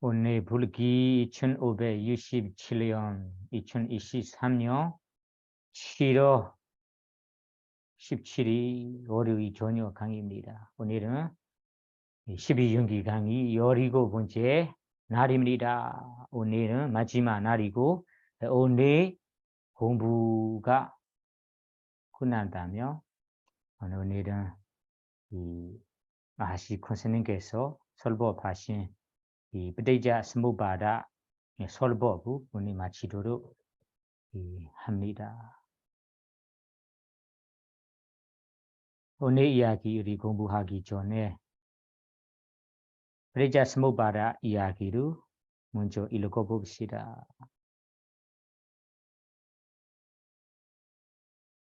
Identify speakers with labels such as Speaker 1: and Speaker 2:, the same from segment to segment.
Speaker 1: 오늘 불기 2567년 2023년 7월 17일 월요일 저녁 강의입니다. 오늘은 12연기 강의 17번째 날입니다. 오늘은 마지막 날이고 오늘 공부가 끝난다며 오늘은 마하시 권스님께서 설법하신 이ပဋိစ္စ 스무바다 설법을 오늘 마치도록 합니다. 오늘 이야기 우리 공부하기 전에ปဋိစ္စ 스무바다 이야기를 먼저 읽어봅시다.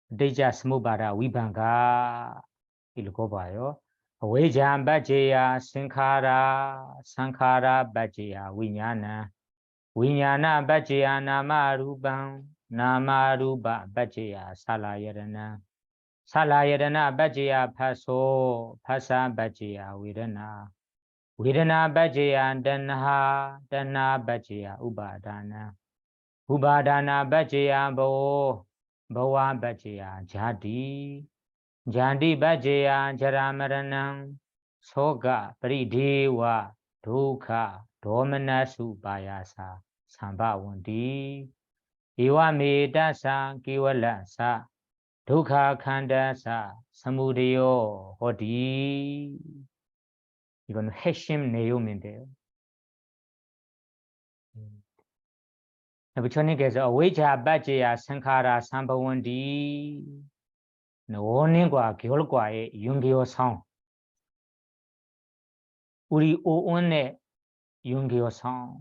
Speaker 1: ปဋိစ္စ 스무바다 위반가 읽어봐요. 웨잠바제야 생카라 상카라 바제야 위냐나 위냐나 바제야 나마루방 나마루바 바제야 살라여러나 살라여러나 바제야 파소 파사 바제야 위르나 위르나 바제야 단하 단하 바제야 우바다나 우바다나 바제야 보 보와 바제야 자디 잔디 바제야 자라마라낭 소가 프리데와 두카 도머나수 바야사 삼바원디 이와메다사 기월라사 두카 칸다사 사무데요 호디 이건 핵심 내용인데요. 부처님께서 어웨자 바제야 상카라 삼바원디 원인과 결과의 연계성 우리 오온의 연계성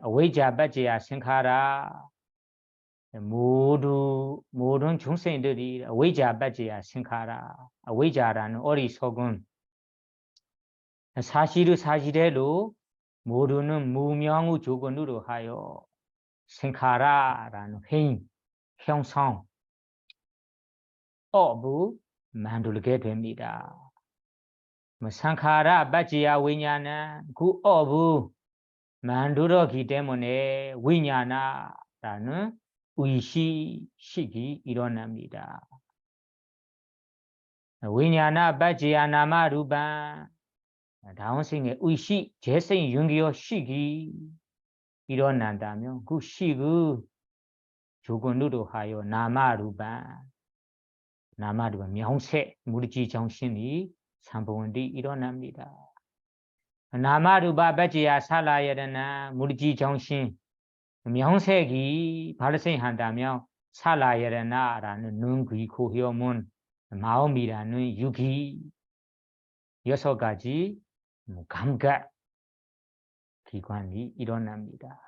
Speaker 1: 어웨자 바제야 생카라 모든 중생들이 어웨자 바제야 생카라 어웨자라는 어리석은 사실대로 모르는 무명의 조건으로 하여 생카라라는 형성 업을 만들게 됩니다. 상카라 바지야 위냐나 그 업을 만들었기 때문에 위냐나라는 의식이 일어납니다. 위냐나 바지야 나마루반 다운생의 의식, 재생 윤기의 식이 일어난다면 그 식의 조건으로 하여 나마루반 나마루반 명세 무리지 정신이 삼보원디 일어납니다. 나마루바 바지야 살라여러나 무리지 정신 명색이 발생한다면 살라여러나라는 눈귀 고효문 마음이라는 육이 6가지 감각 기관이 일어납니다.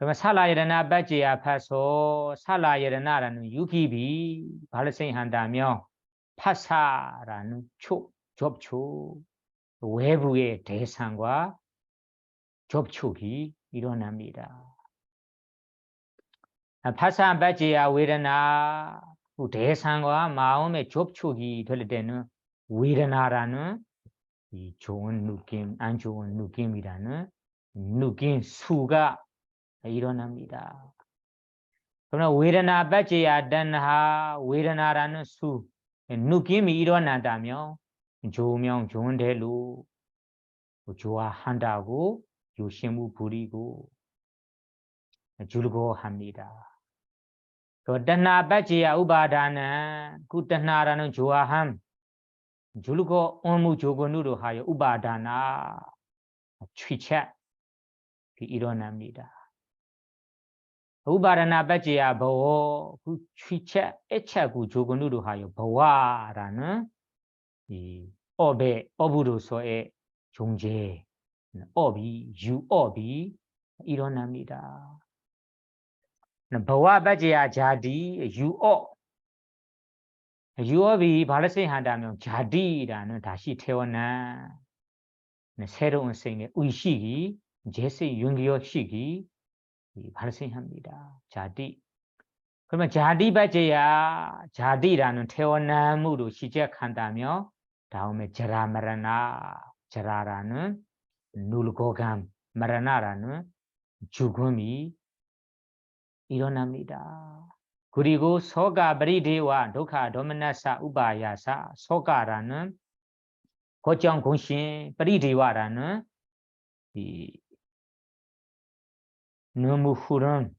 Speaker 1: 그러면 살라여러나 바지야 파소 살라여러나라는 육입이 발생한다면 파사라는 접촉 외부의 대상과 접촉이 일어납니다. 파사 바지야 웨르나 대상과 마음의 접촉이 될 때는 웨르나라는 이 좋은 느낌, 안 좋은 느낌이라는 느낌 수가 일어납니다. 그러나 웨르나 바지야 단하 웨르나라는 수 느낌이 일어난다면 좋으면 좋은 대로 좋아한다고 욕심을 부리고 즐거워합니다. 그 단하 바지야 우바다는 그 단하라는 좋아함 즐거움의 조건으로 하여 우바다나 취착이 일어납니다. 우바다나 바지야 보호 그 취착 애착의 조건으로 하여 보화라는 이 업으로서의 존재, 유업이 일어납니다. 보화 바지야 자디 유업이 발생한다면 자디라는 다시 태어난 새로운 생의 의식이 재생 윤기의식이 발생합니다. 자디. 그러면 자디 바지야 자디라는 태어남으로 시작한다면 다음에 자라마라나 자라라는 늙어감 마라나라는 죽음이 일어납니다. 그리고 소가 브리데와 독하 도미나사 우바야사 소가라는 고정 공신 브리데와라는 이 너무 푸른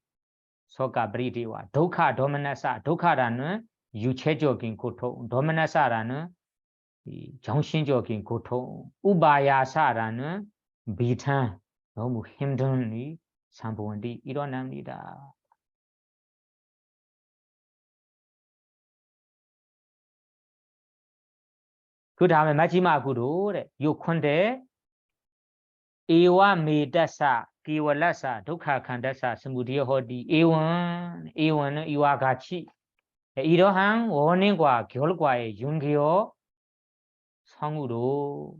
Speaker 1: 소가 브리데와 독하 도미나사 독하라는 유체적인 고통 도미나사라는 이 정신적인 고통 우바야사라는 비탄 너무 힘든 이 상부원이 일어납니다. 그 다음에 마지막으로 요컨대 에와 메다사 기월라사 독하칸다사 스무디어호디 에원은 이와 같이 이러한 원인과 결과의 윤기어 성으로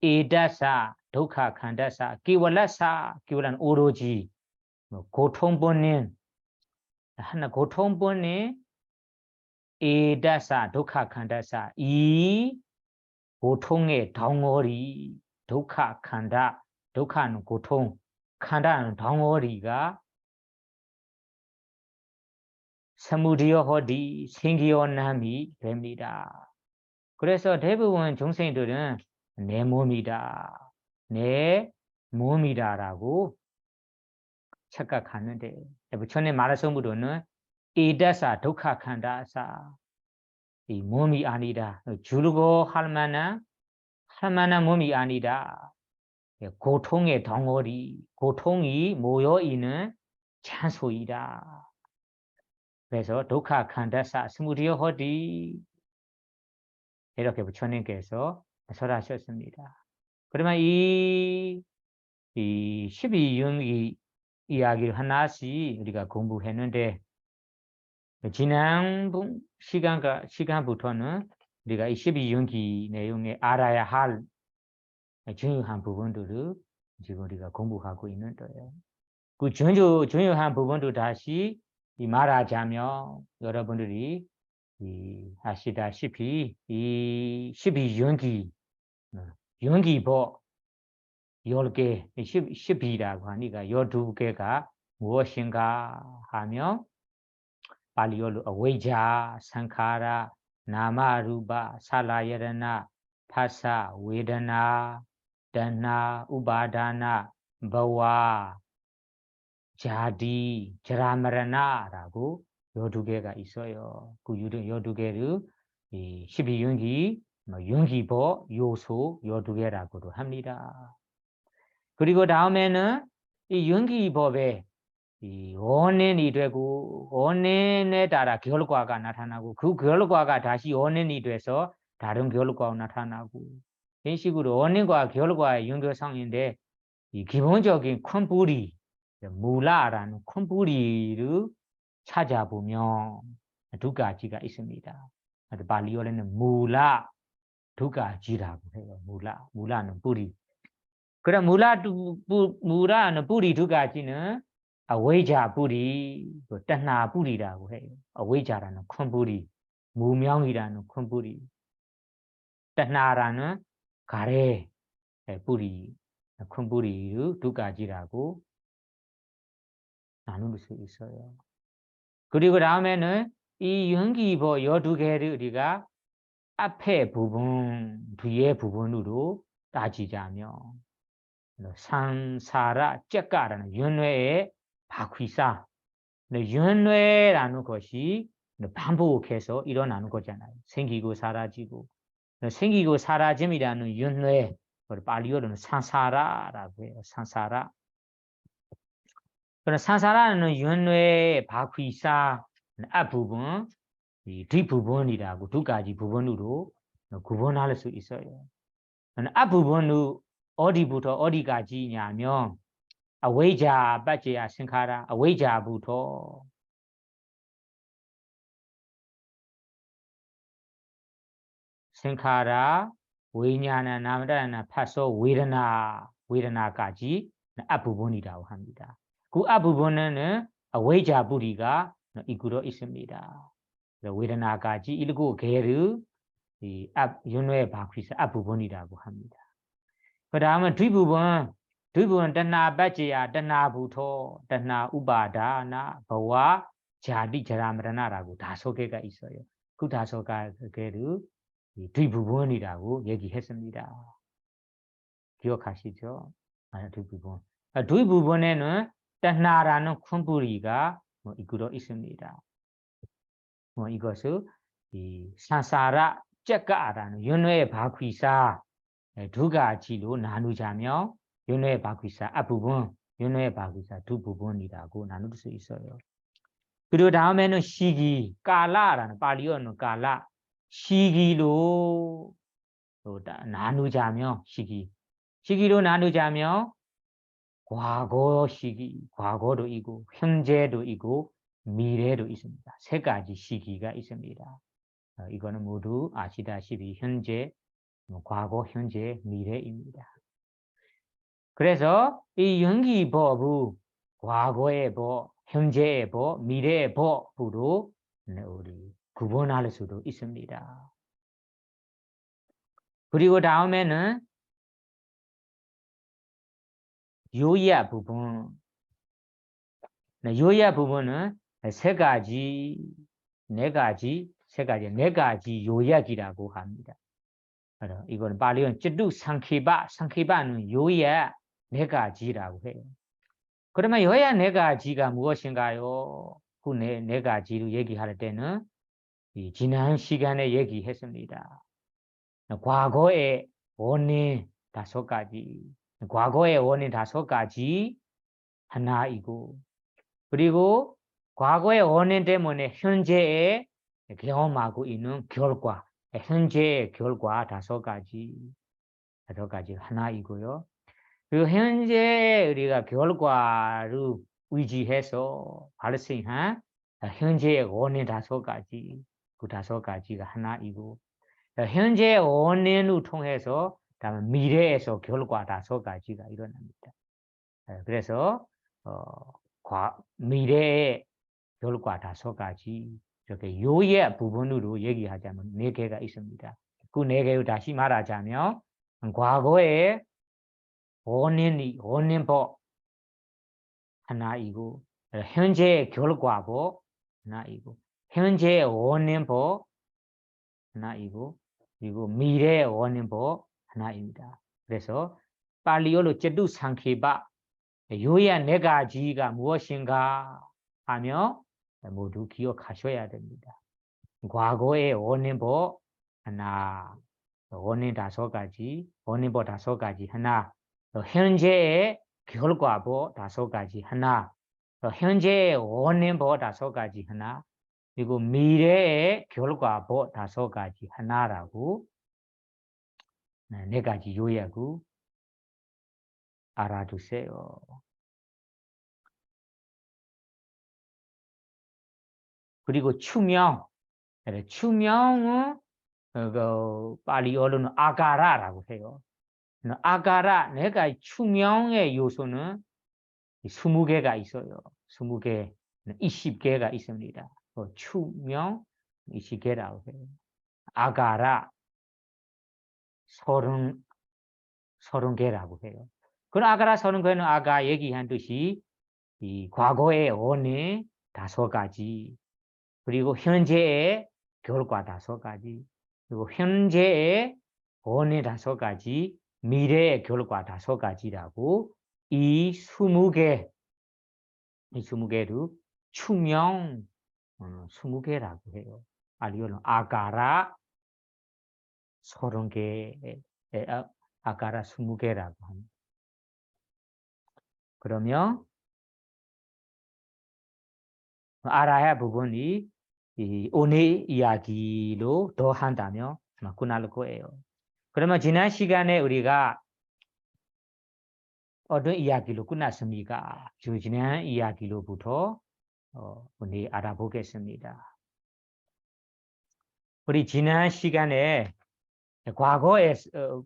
Speaker 1: 에다사 독하칸다사 기월라사 기월란 오로지 고통본인 하나 고통본인 에다사 독하칸다사 이 고통의 덩어리 독하칸다 독하는 고통 칸다는 덩어리가 사무디어호디 생기어남이 됩니다. 그래서 대부분 중생들은 내 몸이다 내 몸이다라고 착각하는데 부처님 말씀으로는 에다사 독하칸다사 이 몸이 아니다 줄고 할 만한 몸이 아니다 고통의 덩어리 고통이 모여있는 장소이다. 그래서 독하칸다사 스무디어호디 이렇게 부처님께서 설하셨습니다. 그러면 이 12윤기 이야기를 하나씩 우리가 공부했는데 지난 시간부터는 우리가 이 12윤기 내용에 알아야 할 중요한 부분들을 지금 우리가 공부하고 있는 거예요. 그 중요한 부분도 다시 말하자면 여러분들이 아시다시피 이 12윤기 윤기법 10개 12라고 하니까 12개가 무엇인가 하면 발리어로 어웨이자 상카라 나마루바 살라야라나 파사 웨다나 다나 우바다나 바와 자디 자라마라나라고 12개가 있어요. 그 12개를 12윤기 윤기법 요소 12개라고도 합니다. 그리고 다음에는 이 윤기법에 이 원인이 되고 원인에 따라 결과가 나타나고 그 결과가 다시 원인이 돼서 다른 결과가 나타나고 이런 식으로 원인과 결과의 연결성인데 이 기본적인 큰 뿌리 무라라는 큰 뿌리를 찾아보면 두 가지가 있습니다. 발리어로는 무라 두 가지라고 해요. 무라는 뿌리. 그럼 무라는 뿌리 두 가지는 어웨이자 뿌리, 따나 뿌리라고 해요. 어웨이자라는 큰 뿌리, 무명이라는 큰 뿌리, 따나라는 가래 뿌리, 큰 뿌리를 두 가지라고 나눌 수 있어요. 그리고 다음에는 이 윤기법 12개를 우리가 앞에 부분, 뒤에 부분으로 따지자면 상사라 째까라는 윤회의 바퀴사 윤회라는 것이 반복해서 일어나는 거잖아요. 생기고 사라지고 생기고 사라짐이라는 윤회 발리어로는 상사라라고 해요. 상사라 그럼 상사라는 윤회의 바퀴사 앞부분 이 뒷부분이라고 두 가지 부분으로 구분할 수 있어요. 앞부분은 어디부터 어디까지냐면 어웨이자 빠지야 생카라 어웨이자부터 생카라 위냐나 나무다나 파소 웨다나까지 앞부분이라고 합니다. 그 앞부분은 어웨이자 부리가 이끌어 있습니다. 웨다나까지 일곱 개를 이 앞 윤회 바퀴사 앞부분이라고 합니다. 그 다음은 뒷부분 두분တဏ ပတ်지야တဏ 부터တဏ 우바다나 버와 자디 자라마라나라고 다섯 개가 있어요. 그 다섯 개를 이 뒷부분이라고 얘기했습니다. 기억하시죠? 뒷부분. 뒷부분에는 tဏ라는 큰 뿌리가 이끌어 있습니다. 이것을 이 산사라 째까라는 연회의 바퀴사 두 가지로 나누자면 연회의 바퀴사 앞부분, 연회의 바퀴사 두 부분이라고 나눌 수 있어요. 그리고 다음에는 시기, 까라라는 발리어는 까라, 시기로 나누자면 시기로 나누자면 과거 시기, 과거도 있고 현재도 있고 미래도 있습니다. 세 가지 시기가 있습니다. 이거는 모두 아시다시피 현재, 과거, 현재, 미래입니다. 그래서 이 연기법을 과거의 법, 현재의 법, 미래의 법으로 우리 구분할 수도 있습니다. 그리고 다음에는 요야 부분. 요야 부분은 세 가지 요약이라고 합니다. 이거는 발리어는 찌두 상키바는 요야 네 가지라고 해요. 그러면 요야 네 가지가 무엇인가요? 그 네 가지로 얘기할 때는 지난 시간에 얘기했습니다. 과거의 원인 다섯 가지, 과거의 원인 다섯 가지 하나이고, 그리고 과거의 원인 때문에 현재에 경험하고 있는 결과, 현재의 결과 다섯 가지 하나이고요. 그리고 현재 우리가 결과를 의지해서 발생한 현재의 원인 다섯 가지, 그 다섯 가지가 하나이고, 현재의 원인을 통해서 다음 미래에서 결과 다섯 가지가 일어납니다. 그래서 미래의 결과 다섯 가지 이렇게 요의 부분으로 얘기하자면 네 개가 있습니다. 그 네 개를 다시 말하자면 과거의 원인법 하나이고, 현재의 결과법 하나이고, 현재의 원인법 하나이고, 그리고 미래의 원인법 하나입니다. 그래서 팔리어로 찌두 상키바 요야 네 가지가 무엇인가 하며 모두 기억하셔야 됩니다. 과거의 원인법 하나, 원인 다섯 가지, 원인법 다섯 가지 하나, 현재의 결과법 다섯 가지 하나, 현재의 원인법 다섯 가지 하나, 그리고 미래의 결과법 다섯 가지 하나라고 네 가지 요약을 알아두세요. 그리고 추명은 팔리어로는 아가라라고 해요. 아가라, 내가 추명의 요소는 20개가 있어요. 20개, 20개가 있습니다. 추명 20개라고 해요. 아가라 30개라고 해요. 그 아가라 30개는 아까 얘기한 듯이 이 과거의 원인 다섯 가지, 그리고 현재의 결과 다섯 가지, 그리고 현재의 원인 다섯 가지, 미래의 결과 다섯 가지라고 이 20개를 추명 20개라고 해요. 아니면 아가라 30개, 아가라 20개라고 합니다. 그러면 알아야 할 부분이 이 오늘 이야기로 더 한다면 끝날 거예요. 그러면 지난 시간에 우리가 어떤 이야기로 끝났습니까? 지난 이야기로부터 오늘 알아보겠습니다. 우리 지난 시간에 과거에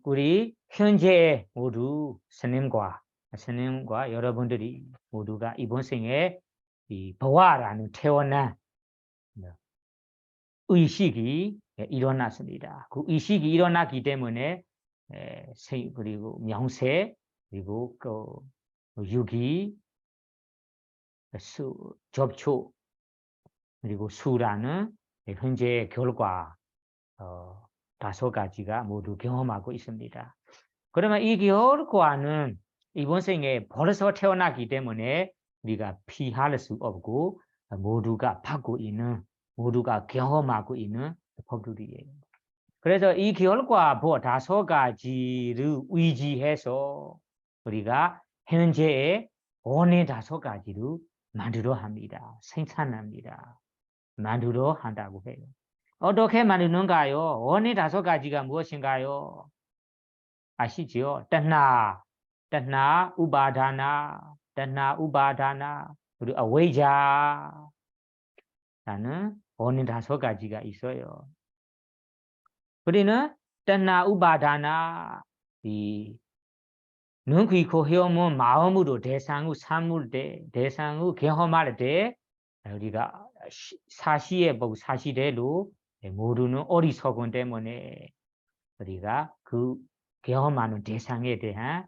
Speaker 1: 우리 현재 모두 스님과 여러분들이 모두가 이번 생에 이 버와라는 태어난 의식이 일어났습니다. 그 의식이 일어났기 때문에 그리고 명세, 그리고 그 유기, 접촉, 그리고 수라는 현재 결과 5가지가 모두 경험하고 있습니다. 그러면 이 결과는 이번 생에 벌써 태어나기 때문에 우리가 피할 수 없고 모두가 받고 있는, 모두가 경험하고 있는 법들이에요. 그래서 이 결과 5가지를 의지해서 우리가 현재의 원인 5가지를 만들어 합니다. 생산합니다. 만들어 한다고 해요. 어떻게 만드는가요? 원인 5가지가 무엇인가요? 아시죠? τဏှာ, 우바다나, 그리고 어웨이자라는 원인 5가지가 있어요. 우리는 τဏှာ, 우바다나, 이 눈귀코 헤어문 마음으로 대상을 삼을 때, 대상을 경험할 때 우리가 사실의 법, 사실대로 모르는 어리석음 때문에 우리가 그 경험하는 대상에 대한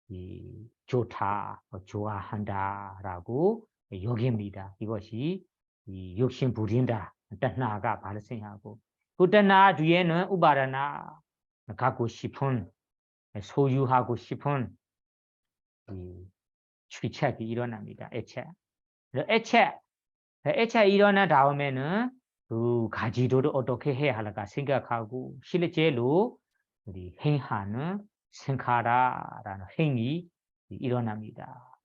Speaker 1: 이 좋다, 좋아한다라고 여깁니다. 이것이 이 욕심 부린다, τဏှာ가 발생하고 그 τဏှာ 뒤에는 우바다나, 갖고 싶은, 소유하고 싶은 이 취책이 일어납니다. 애착이 일어난 다음에는 그 가지도를 어떻게 해야 할까 생각하고 실제로 우리 행하는 생카라라는 행이 일어납니다.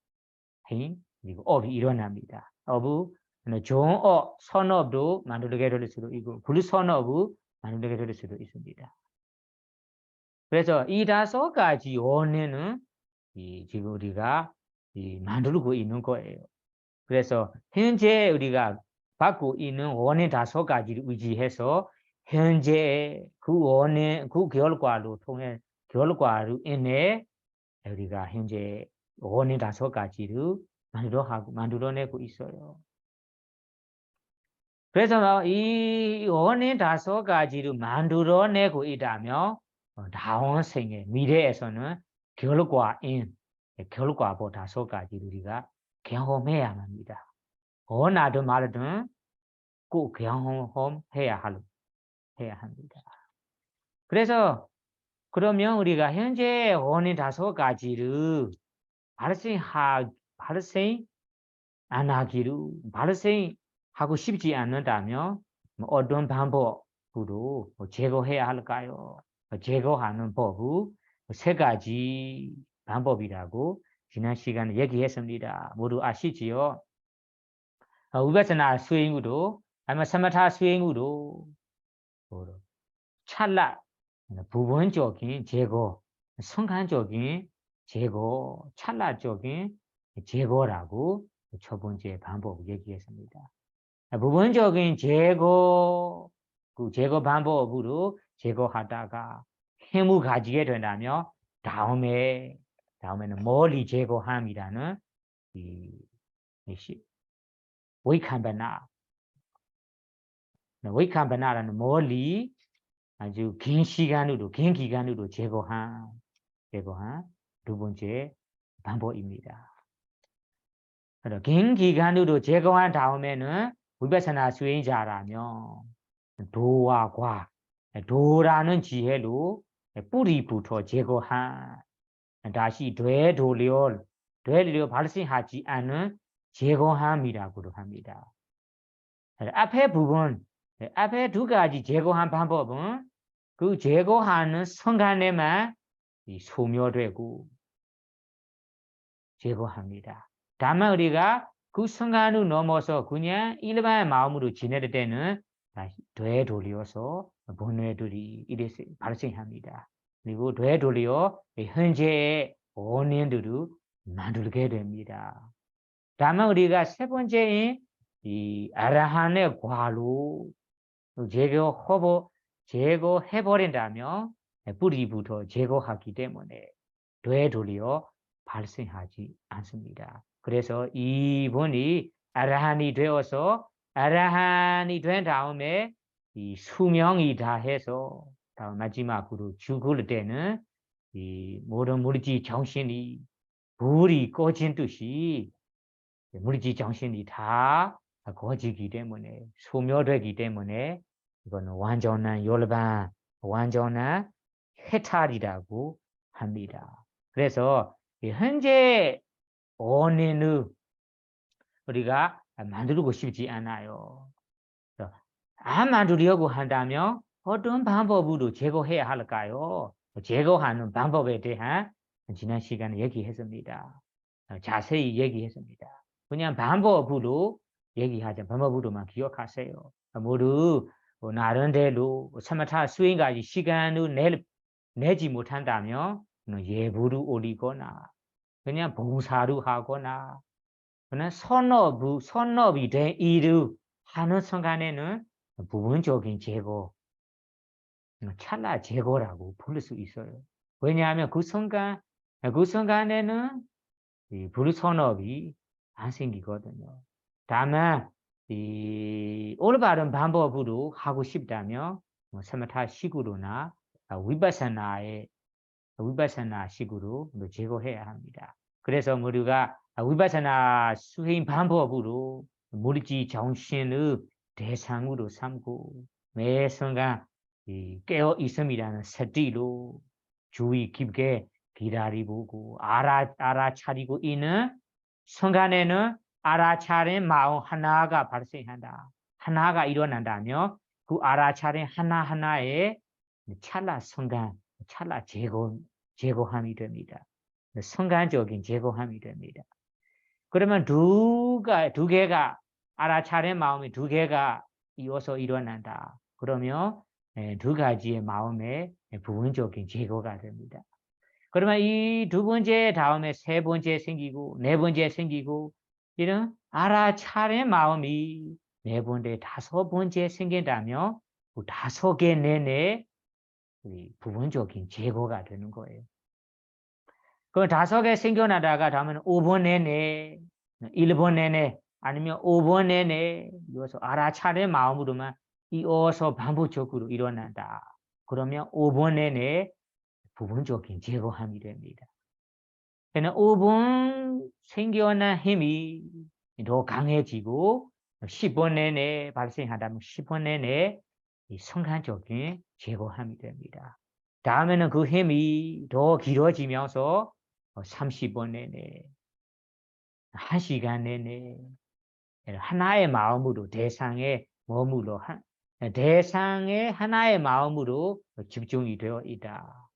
Speaker 1: 행 그리고 업이 일어납니다. 업은 좋은 업, 선업도 만들게 될 수도 있고 불선업을 만들게 될 수도 있습니다. 그래서 이 5가지 원인은 지금 우리가 만들고 있는 거예요. 그래서 현재 우리가 받고 있는 원인 5가지를 의지해서 현재 그 원인, 그 결과로 통해 결과로 인해 우리가 현재 원인 5가지를 만들어내고 있어요. 그래서 이 원인 5가지를 만들어내고 있다면 다음 생에 미래에서는 결과 5가지를 우리가 경험해야 합니다. 원하든 말든 꼭 경험해야 합니다. 그래서 그러면 우리가 현재 원인 5가지를 발생 안 하기를 발생하고 싶지 않는다면 어떤 방법으로 제거해야 할까요? 제거하는 법은 3가지 방법이라고 지난 시간에 얘기했습니다. 모두 아시지요? 위పဿ나 수행으로 아니면 서머타 수행으로 찰나 부분적인 제거, 순간적인 제거, 찰나적인 제거라고 첫 번째 방법 얘기했습니다. 부분적인 제거, 그 제거 방법으로 제거하다가 힘을 가지게 된다면 다음에는 멀리 제거함이라는 위캄바나라는 멀리 아주 긴 기간으로 제거한 2번째 방법입니다. 긴 기간으로 제거한 다음에는 위పဿ나 수행자라면 도와 과, 도라는 지혜로 뿌리부터 제거한 다시 되돌려 발생하지 않은 제거함이라고 합니다. 앞에 2가지 제거한 방법은 그 제거하는 순간에만 소멸되고 제거합니다. 다만 우리가 그 순간을 넘어서 그냥 일반 마음으로 지낼 때는 다시 되돌려서 번뇌들이 발생합니다. 그리고 되돌려 현재의 원인들을 만들게 됩니다. 다만 우리가 3번째인 이 아라한의 과로 제거해버린다면 뿌리부터 제거하기 때문에 되돌려 발생하지 않습니다. 그래서 이분이 아라한이 되어서 아라한이 된 다음에 이 수명이 다해서 마지막으로 죽을 때는 이 모든 무리지 정신이 불이 꺼진 듯이 무리지 정신이 다 거지기 때문에 소멸되기 때문에 이거는 완전한 열반, 완전한 해탈이라고 합니다. 그래서 현재 원인은 우리가 만들고 싶지 않아요. 안 만들려고 한다면 어떤 방법으로 제거해야 할까요? 제거하는 방법에 대한 지난 시간에 얘기했습니다. 자세히 얘기했습니다. 그냥 방법으로 얘기하자. 방법으로만 기억하세요. 모두 나름대로 사마타 수행까지 시간을 내지 못한다면 예부를 올리거나 그냥 봉사를 하거나 그냥 선업이 된 일을 하는 순간에는 부분적인 제거, 찰나 제거라고 부를 수 있어요. 왜냐하면 그 순간에는 이 불선업이 안 생기거든요. 다만 이 올바른 방법으로 하고 싶다면 사마타 식으로나 위바사나 식으로 제거해야 합니다. 그래서 우리가 위바사나 수행 방법으로 물질 정신의 대상으로 삼고 매 순간 깨어 있음이라는 사티로 주의 깊게 기다리고 알아차리고 있는 순간에는 알아차린 마음 하나가 발생한다. 하나가 일어난다면 그 알아차린 하나하나의 찰나 순간, 찰나 제거함이 됩니다. 순간적인 제거함이 됩니다. 그러면 두 개가 알아차린 마음이 두 개가 이어서 일어난다. 그러면 두 가지의 마음의 부분적인 제거가 됩니다. 그러면 이 두 번째 다음에 세 번째 생기고 네 번째 생기고 이런 알아차린 마음이 네 번째 다섯 번째 생긴다면 그 다섯 개 내내 부분적인 제거가 되는 거예요. 그 다섯 개 생겨나다가 다음에는 5번 내내 1번 내내 아니면 5번 내내 이어서 알아차린 마음으로만 이어서 반복적으로 일어난다. 그러면 5번 내내 부분적인 제거함이 됩니다. 그러나 5번 생겨난 힘이 더 강해지고 10번 내내 발생하다면 10번 내내 순간적인 제거함이 됩니다. 다음에는 그 힘이 더 길어지면서 30번 내내 1시간 내내 하나의 마음으로 대상의 머물러 대상의 하나의 마음으로 집중이 되어 있다.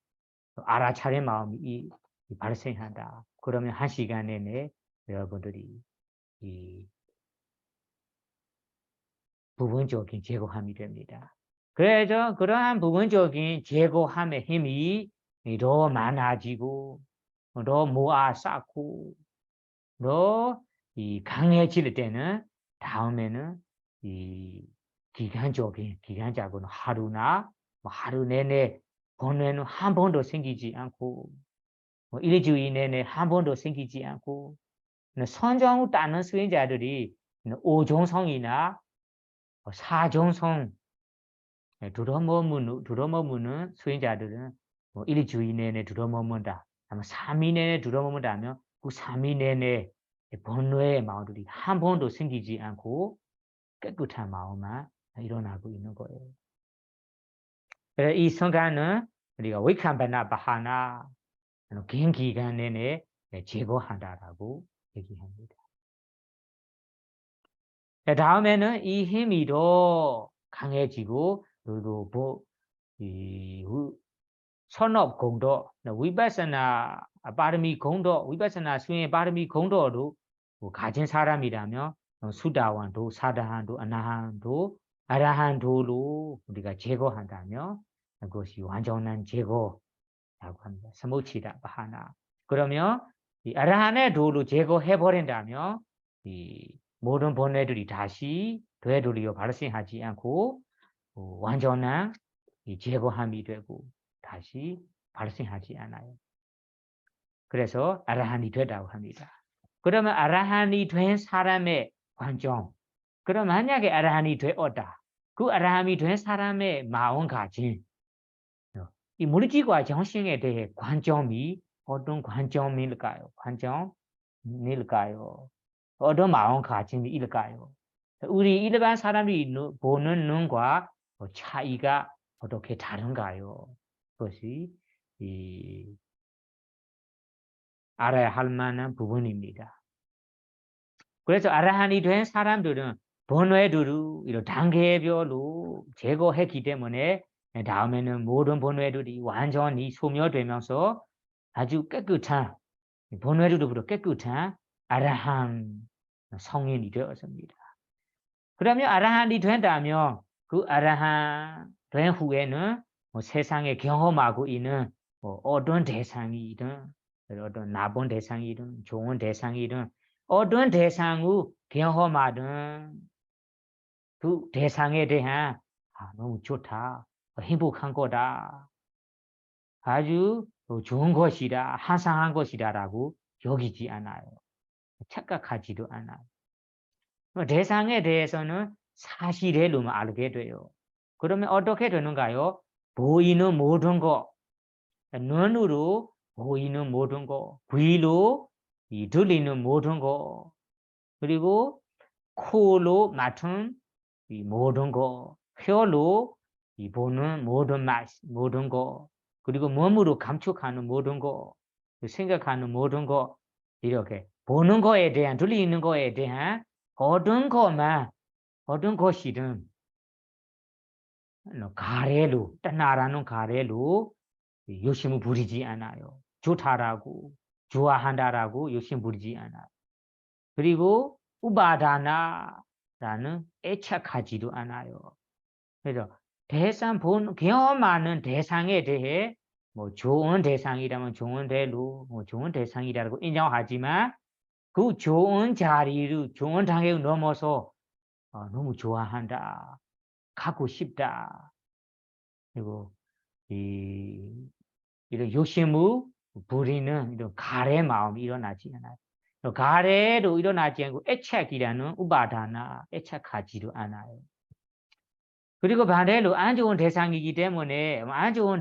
Speaker 1: 알아차린 마음이 발생한다. 그러면 1시간 내내 여러분들이 이 부분적인 제거함이 됩니다. 그래서 그러한 부분적인 제거함의 힘이 더 많아지고 더 모아 쌓고 더 강해질 때는 다음에는 이 기간적으로 하루나 하루 내내 번뇌는 한 번도 생기지 않고 일주일 내내 한 번도 생기지 않고 선정을 따는 수행자들이 5종성이나 4종성 들어머무는 수행자들은 일주일 내내 들어머문다. 아마 3일 내내 들어머문다면 그 3일 내내 번뇌의 마음들이 한 번도 생기지 않고 깨끗한 마음만 일어나고 있는 거예요. 그래서 이 순간은 우리가 위캄바나 바하나 긴 기간 내내 제거한다라고 얘기합니다. 다음에는 이 힘이 더 강해지고 그리고 선업 공도, 위바사나 바르미 공도, 위바사나 수행의 바르미 공도로 가진 사람이라면 수다wan도, 사다한도, 아나한도, 아라한도로 우리가 제거한다면 그것이 완전한 제거라고 합니다. 사무치다 바하나. 그러면 이 아라한의 도로 제거해버린다면 이 모든 번뇌들이 다시 되돌려 발생하지 않고 완전한 제거함이 되고 다시 발생하지 않아요. 그래서 아라한이 되다고 합니다. 그러면 아라한이 된 사람의 관점, 그럼 만약에 아라한이 되었다. 그 아라한이 된 사람의 마음가짐, 이 무리지과 정신에 대해 관점이 어떤 관점일까요? 관점일까요? 어떤 마음가짐일까요? 우리 일반 사람이 보는 눈과 차이가 어떻게 다른가요? 그것이 알아야 할 만한 부분입니다. 그래서 아라한이 된 사람들은 번뇌들을 이런 단계별로 제거했기 때문에 다음에는 모든 번뇌들이 완전히 소멸되면서 아주 깨끗한 번뇌들로부터 깨끗한 아라한 성인이 되었습니다. 그러면 아라한이 된다면 그 아라한 된 후에는 세상에 경험하고 있는 어떤 대상이든 어떤 나쁜 대상이든 좋은 대상이든 어떤 대상을 경험하든 그 대상에 대한 너무 좋다, 행복한 거다, 아주 좋은 것이다, 한상한 것이다라고 여기지 않아요. 착각하지도 않아요. 대상에 대해서는 사실의로만 알게 돼요. 그러면 어떻게 되는가요? 보이는 모든 것, 눈으로 보이는 모든 것, 귀로 들리는 모든 것, 그리고 코로 맡은 이 모든 것, 혀로 보는 모든 맛, 모든 것, 그리고 몸으로 감축하는 모든 것, 생각하는 모든 것, 이렇게 보는 거에 대한, 들리는 거에 대한 어떤 것만, 어떤 것이든 가래로, 떠나라는 가래로 욕심을 부리지 않아요. 좋다라고, 좋아한다라고 욕심 부리지 않아요. 그리고 우바다나라는 애착하지도 않아요. 그래서 경험하는 대상에 대해 좋은 대상이라면 좋은 대로 좋은 대상이라고 인정하지만 그 좋은 자리를 좋은 단계를 넘어서 너무 좋아한다, 갖고 싶다, 그리고 이런 욕심을 부리는 이런 가래 마음이 일어나지 않아요. 가래로 일어나지 않고 애착이라는 우바다나, 애착하지도 않아요. 그리고 반대로 안 좋은 대상이기 때문에 안 좋은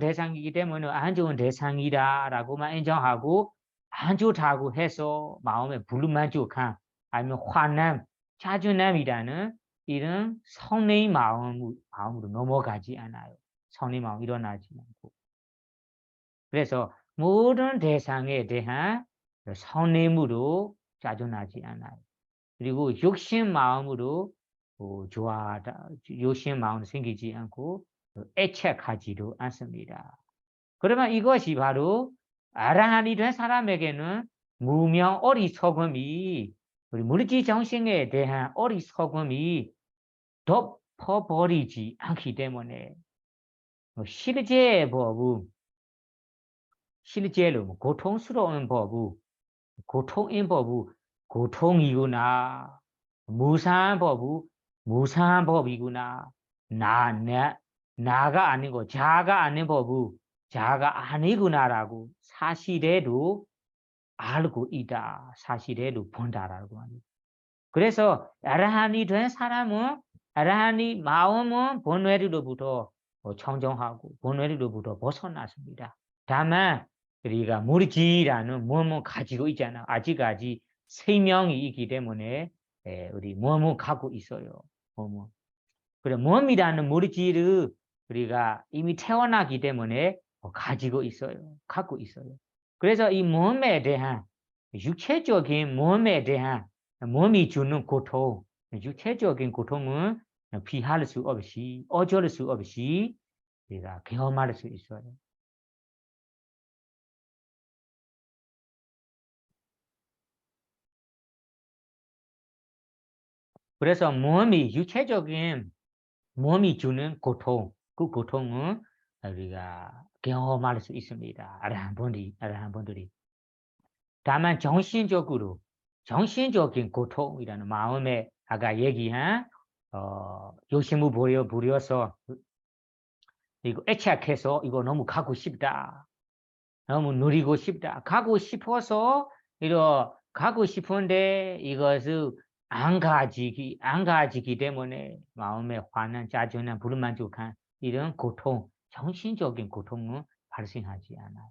Speaker 1: 대상이다라고만 인정하고 안 좋다고 해서 마음에 불만족함 아니면 화남, 짜증남이라는 이런 성내의 마음으로 넘어가지 않아요. 성내의 마음 일어나지 않고. 그래서 모든 대상에 대한 성내무로 짜증나지 않아요. 그리고 욕심 마음으로 좋아하다, 욕심 마음 생기지 않고 애착하지도 않습니다. 그러면 이것이 바로 아라한이 된 사람에게는 무명 어리석음이, 우리 물질 정신에 대한 어리석음이 덮어버리지 않기 때문에 실제의 법은, 실제로 고통스러운 법은, 고통인 법은 고통이구나, 무상한 법은 무상한 법이구나, 나가 아니고 자가 아닌 법은 자가 아니구나라고 사실대로 알고 있다, 사실대로 본다라고 합니다. 그래서 아라한이 된 사람은, 아라한이 마음은 번뇌로부터 청정하고 번뇌로부터 벗어났습니다. 다만 우리가 무리지라는 몸을 가지고 있잖아. 아직까지 생명이 있기 때문에 우리 몸을 갖고 있어요. 몸은. 그래, 몸이라는 무리지를 우리가 이미 태어나기 때문에 가지고 있어요. 갖고 있어요. 그래서 이 몸에 대한, 육체적인 몸에 대한, 몸이 주는 고통, 육체적인 고통은 피할 수 없이, 어쩔 수 없이 우리가 경험할 수 있어요. 그래서 육체적인 몸이 주는 고통, 그 고통은 우리가 경험할 수 있습니다. 아라한분들이. 다만 정신적인 고통이라는 마음에 아까 얘기한 욕심을 부려서 이거 애착해서 이거 너무 가고 싶다, 너무 누리고 싶다, 가고 싶어서 가고 싶은데 이것을 안 가지기 때문에 마음에 화난, 짜증난, 불만족한 이런 고통, 정신적인 고통은 발생하지 않아요.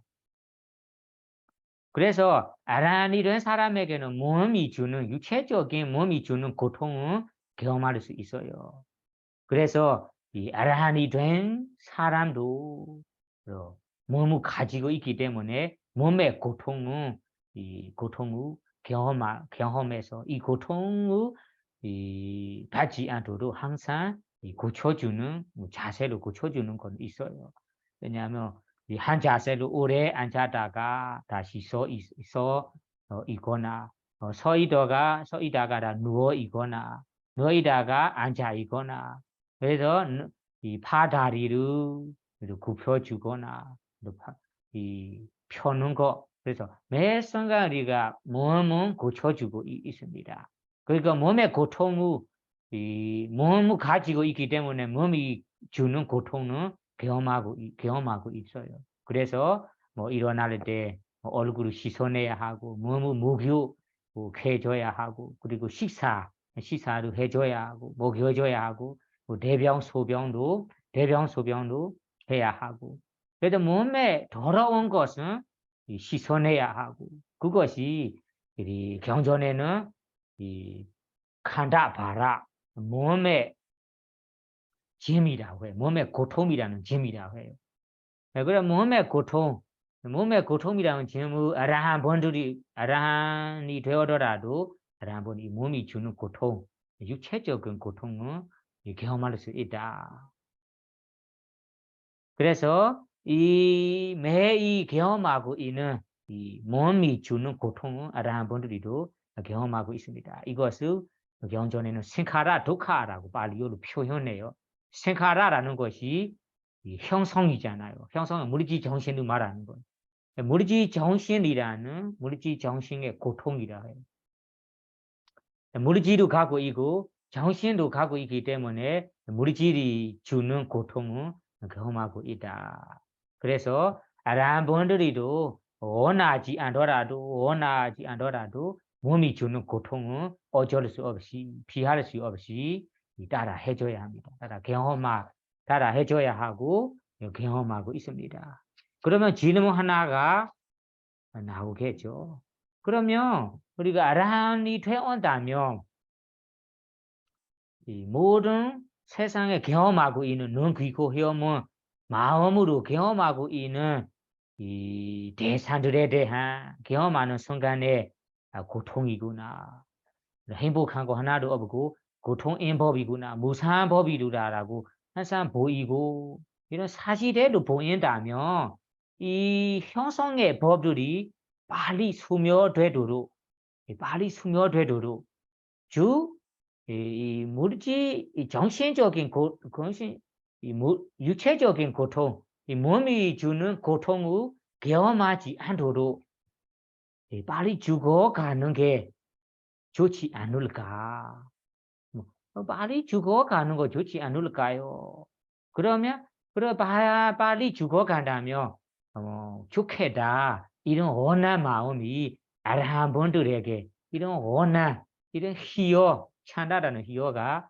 Speaker 1: 그래서 아라한이 된 사람에게는 몸이 주는 육체적인 몸이 주는 고통은 경험할 수 있어요. 그래서 이 아라한이 된 사람도 몸을 가지고 있기 때문에 몸의 고통은 이 고통을 경험해서 이 고통을 받지 않도록 항상 고쳐주는 자세로 고쳐주는 건 있어요. 왜냐하면 한 자세로 오래 앉았다가 다시 서 있거나 서 있다가 누워 있거나 누워 있다가 앉아 있거나 그래서 이 파다리를 굽혀주거나 이 펴는 거 그래서 매 순간 우리가 몸은 고쳐주고 있습니다. 그러니까 몸의 고통을 이 몸을 가지고 있기 때문에 몸이 주는 고통은 경험하고 있어요. 그래서 뭐 일어날 때 얼굴을 씻어내야 하고 몸을 목욕해줘야 하고 그리고 식사를 해줘야 하고 먹여줘야 하고 대변 소변도 해야 하고 그래도 몸에 더러운 것은 씻어내야 하고 그것이 경전에는 이 칸다 바라 몸의 짐이라고 해요. 몸의 고통이라는 짐이라고 해요. 그래 몸의 고통이라는 짐을 아라한이 되어더라도 아라한이 몸이 주는 고통, 육체적인 고통은 경험할 수 있다. 그래서 매이 경험하고 있는 이 몸이 주는 고통은 아라한분들이도 경험하고 있습니다. 이것을 경전에는 생카라 도카라고 발리어로 표현해요. 생카라라는 것이 형성이잖아요. 형성은 무리지 정신을 말하는 거예요. 무리지 정신의 고통이라 해요. 무리지도 가고 있고 정신도 가고 있기 때문에 무리지이 주는 고통은 경험하고 있다. 그래서 아라한분들이도 원하지 않더라도 몸이 주는 고통은 어쩔 수 없이 피할 수 없이 따라 해줘야 합니다. 따라 해줘야 하고 경험하고 있습니다. 그러면 질문 하나가 나오겠죠. 그러면 우리가 아라한이 되었다면 이 모든 세상에 경험하고 있는 눈, 귀, 코, 혀문 마음으로 경험하고 있는 이 대상들에 대한 경험하는 순간에 고통이구나. 행복한 거 하나도 없고 고통인 법이구나. 무사한 법이구나라고 항상 보이고 이런 사실대로 보인다면 이 형성의 법들이 빨리 소멸되도록 이 물질, 이 정신적인 육체적인 고통, 이 몸이 주는 고통을 경험하지 않도록 빨리 죽어가는 게 좋지 않을까? 빨리 죽어가는 거 좋지 않을까요? 그러면 빨리 죽어간다면 좋겠다. 이런 원한 마음이 아라한 분들에게 이런 원한, 이런 희열, 찬다라는 희열가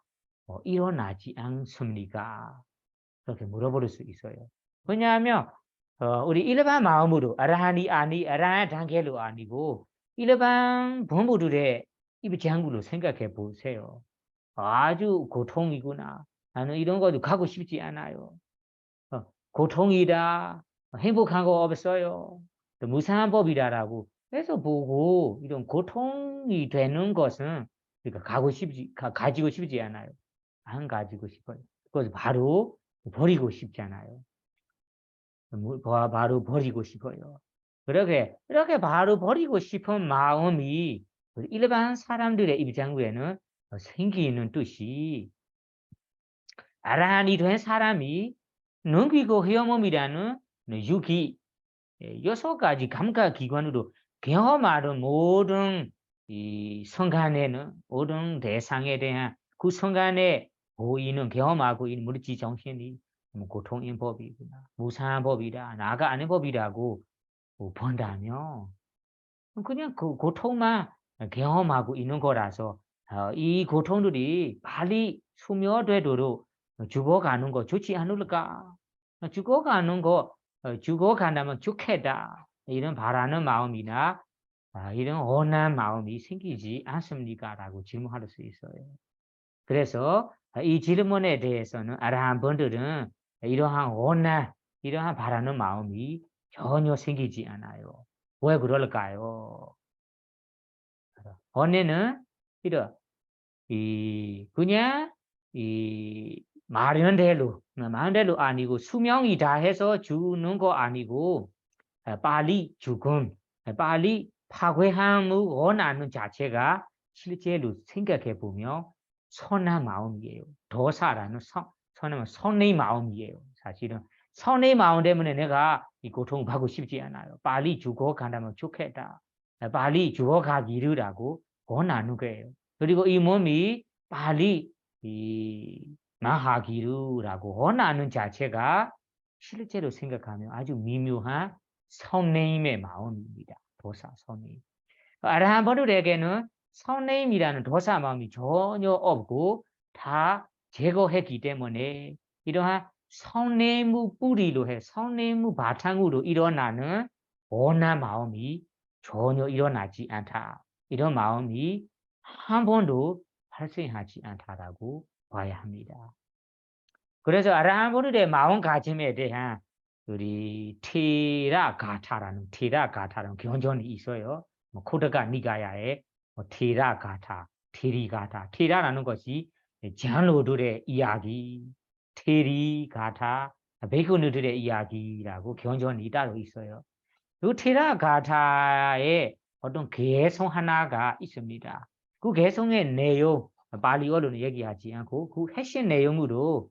Speaker 1: 일어나지 않습니까? 그렇게 물어볼 수 있어요. 왜냐하면 우리 일반 마음으로 아라한 단계로 아니고 일반 부모들의 입장으로 생각해 보세요. 아주 고통이구나. 나는 이런 것도 가고 싶지 않아요. 고통이다. 행복한 거 없어요. 무상한 법이다라고 해서 보고 이런 고통이 되는 것은 그러니까 가지고 싶지 않아요. 안 가지고 싶어요. 그것을 바로 버리고 싶잖아요. 바로 버리고 싶어요. 이렇게 바로 버리고 싶은 마음이 일반 사람들의 입장에는 생기는 뜻이 아라한이 된 사람이 눈귀고 헤어몸이라는 육이 6가지 감각기관으로 경험하는 모든 이 순간에는 모든 대상에 대한 그 순간에 보이는 경험하고 있는 물질 정신이 고통인 법이구나 무상한 법이다 나가 아닌 법이라고 본다면 그냥 그 고통만 경험하고 있는 거라서 이 고통들이 빨리 소멸되도록 죽어가는 거 좋지 않을까? 죽어가는 거 주고 간다면 좋겠다 이런 바라는 마음이나 이런 원한 마음이 생기지 않습니까라고 질문할 수 있어요. 그래서 이 질문에 대해서는 아라한 분들은 이러한 원한, 이러한 바라는 마음이 전혀 생기지 않아요. 왜 그럴까요? 원래는 그냥 마련대로 아니고 수명이 다 해서 주는 거 아니고 빨리 죽음, 빨리 파괴함을 원하는 자체가 실제로 생각해 보면 선한 마음이에요. 도사라는 선의 마음이에요. 사실은 선의 마음 때문에 내가 이 고통을 받고 싶지 않아요. 빨리 죽어간다면 좋겠다. 빨리 죽어가기를 원하는 거예요. 그리고 이 몸이 빨리 망하기를 원하는 자체가 실제로 생각하면 아주 미묘한 선내임의 마음입니다. 도사 선내임. 아라한 분들에게는 선내임이라는 도사 마음이 전혀 없고 다 제거했기 때문에 이러한 선내무 뿌리로 해 선내무 바탕으로 일어나는 원한 마음이 전혀 일어나지 않다. 이런 마음이 한 번도 발생하지 않다라고 봐야 합니다. 그래서 아라한 분들의 마음가짐에 대한 우리 테라가타라는 견전이 있어요. 코드가 니가야의 테라가타, 테리가타, 테라라는 것이 장로들의 이야기, 테리가타, 베이컨들의 이야기라고 견전이 따로 있어요. 그 테라가타의 어떤 개성 하나가 있습니다. 그 개성의 내용, 발리어로는 얘기하지 않고 그 핵심 내용만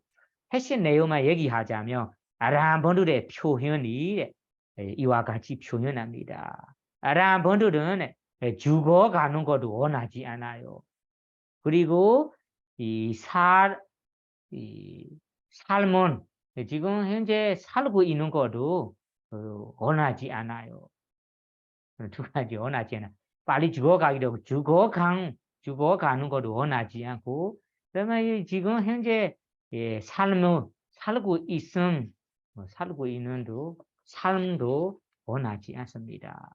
Speaker 1: 얘기하자면 아라한 분들의 표현이 이와 같이 표현합니다. 아라한 분들은 죽어가는 것도 원하지 않아요. 그리고 이 삶은 지금 현재 살고 있는 것도 원하지 않아요. 두 가지 원하지 않아. 빨리 죽어가기도 죽어가는 것도 원하지 않고, 그러면 지금 현재 삶을 살고 있는도 삶도 원하지 않습니다.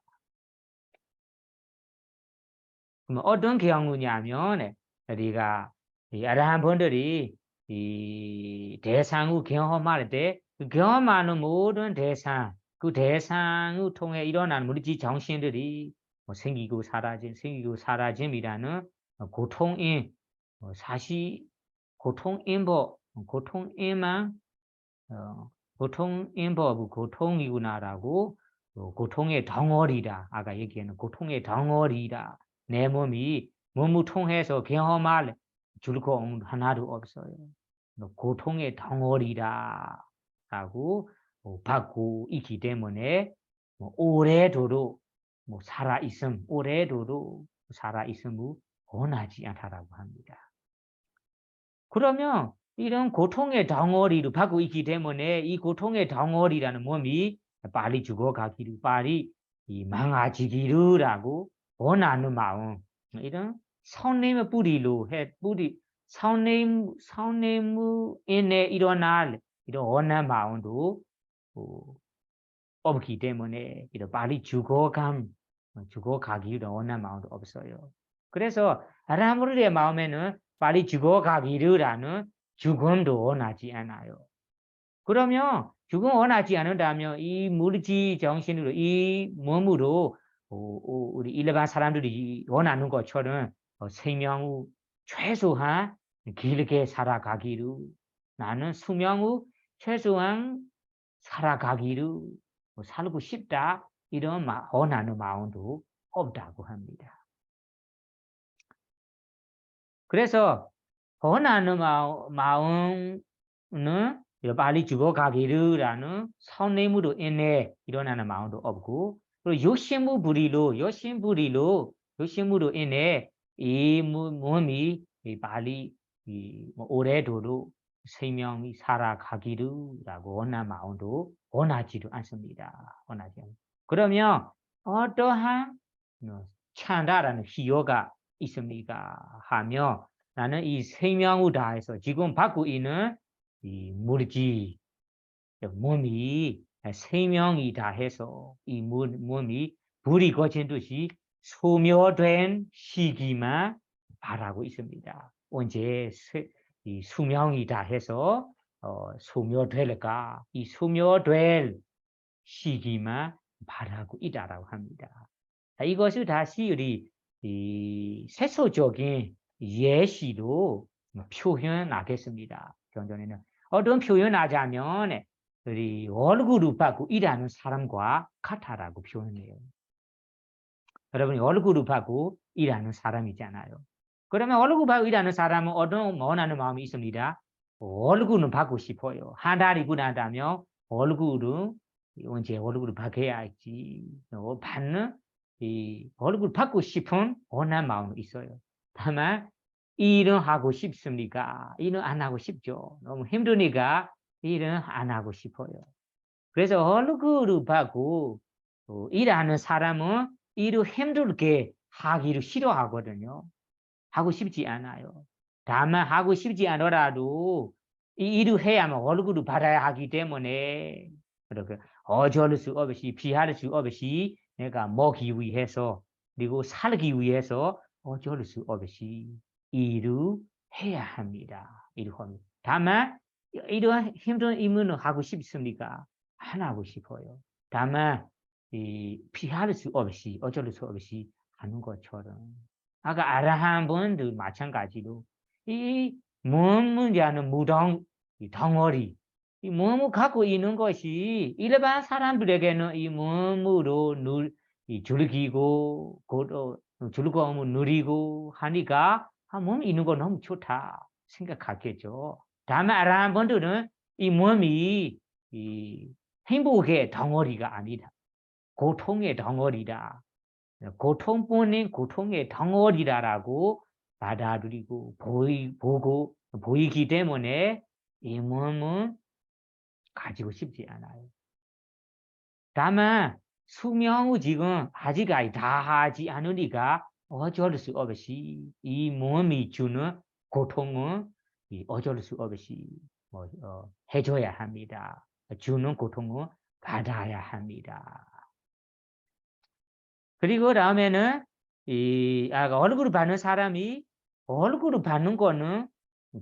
Speaker 1: 그럼 어떤 경우냐면 우리가 아라한 분들이 이 대상을 경험할 때 그 경험하는 모든 대상, 그 대상을 통해 일어나는 물질 정신들이 생기고 사라짐이라는 고통인 사실 고통인만 고통인법 고통이구나라고 고통의 덩어리다. 아까 얘기하는 고통의 덩어리다. 내 몸을 통해서 경험할 줄거 하나도 없어요. 고통의 덩어리다. 라고 받고 있기 때문에 오래도록 살아있음을 원하지 않다라고 합니다. 그러면 이런 고통의 덩어리를 받고 있기 때문에 이 고통의 덩어리라는 몸이 빨리 죽어가기를, 빨리 망가지기를라고 원하는 마음, 이런 선내의 선내무인에 일어날 이런 원한 마음도 없기 때문에 이런 빨리 죽어가기를 원하는 마음도 없어요. 그래서 사람들의 마음에는 빨리 죽어가기를 죽음도 원하지 않아요. 그러면 죽음 원하지 않는다면 이 물질 정신으로 이 몸으로 우리 일반 사람들이 원하는 것처럼 생명을 최소한 길게 살아가기를, 나는 수명을 최소한 살아가기를 살고 싶다, 이런 원하는 마음도 없다고 합니다. 그래서 원하는 마음은 빨리 죽어가기를라는 선내무로 인해 일어나는 마음도 없고, 그리고 욕심부리로 인해 이 몸이 빨리 오래도록 생명이 살아가기를라고 원하는 마음도 원하지도 않습니다. 그러면 어떠한 찬다라는 희요가 있습니까? 하며 나는 이 생명을 다해서 지금 받고 있는 이 물질 몸이 생명이다 해서 이 몸이 불이 거친 듯이 소멸된 시기만 바라고 있습니다. 언제 이 수명이다 해서 소멸될까? 이 소멸될 시기만 바라고 있다라고 합니다. 이것을 다시 우리 이 세속적인 예시로 표현하겠습니다. 경전에는 어떤 표현하자면 우리 얼굴을 받고 일하는 사람과 같아라고 표현해요. 여러분이 얼굴을 받고 일하는 사람이잖아요. 그러면 얼굴 받고 일하는 사람은 어떤 원하는 마음이 있습니다. 얼굴은 받고 싶어요. 한 달이 지나다면 얼굴은 언제 얼굴을 받아야지. 받는 이 얼굴 받고 싶은 원한 마음이 있어요. 다만 일은 하고 싶습니까? 일은 안 하고 싶죠. 너무 힘드니까 일은 안 하고 싶어요. 그래서 얼굴을 받고 일하는 사람은 일을 힘들게 하기를 싫어하거든요. 하고 싶지 않아요. 다만 하고 싶지 않더라도 이 일을 해야만 얼굴을 받아야 하기 때문에 그렇게 어쩔 수 없이 피할 수 없이 내가 먹기 위해서 그리고 살기 위해서 어쩔 수 없이 일을 해야 합니다. 일을 합니다. 다만 이러한 힘든 임무는 하고 싶습니까? 안 하고 싶어요. 다만 이 피할 수 없이 어쩔 수 없이 하는 것처럼 아까 아라한 분들 마찬가지로 이 문자는 무당 이 덩어리 이 몸을 갖고 있는 것이 일반 사람들에게는 이 몸으로 이 즐기고 즐거움을 누리고 하니까 몸이 있는 거 너무 좋다 생각하겠죠. 다만 아라한 분들은 이 몸이 이 행복의 덩어리가 아니다. 고통의 덩어리다. 고통뿐인 고통의 덩어리다라고 받아들이고 보고 보이기 때문에 이 몸은 가지고 싶지 않아요. 다만 수명을 지금 아직까지 다 하지 않으니까 어쩔 수 없이 이 몸이 주는 고통은 어쩔 수 없이 해줘야 합니다. 주는 고통은 받아야 합니다. 그리고 다음에는 얼굴을 받는 사람이 얼굴을 받는 거는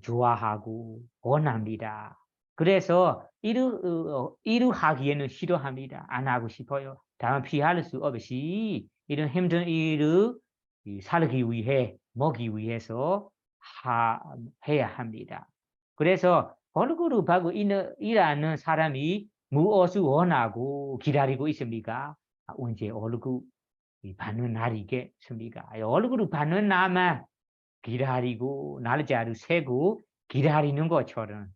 Speaker 1: 좋아하고 원합니다. 그래서 일을 하기에는 싫어합니다. 안 하고 싶어요. 다만 피할 수 없이 이런 힘든 일을 살기 위해 먹기 위해서 해야 합니다. 그래서 얼굴을 받고 일하는 사람이 무엇을 원하고 기다리고 있습니까? 언제 얼굴 받는 날이겠습니까? 얼굴을 받는 날만 기다리고 날짜를 세고 기다리는 것처럼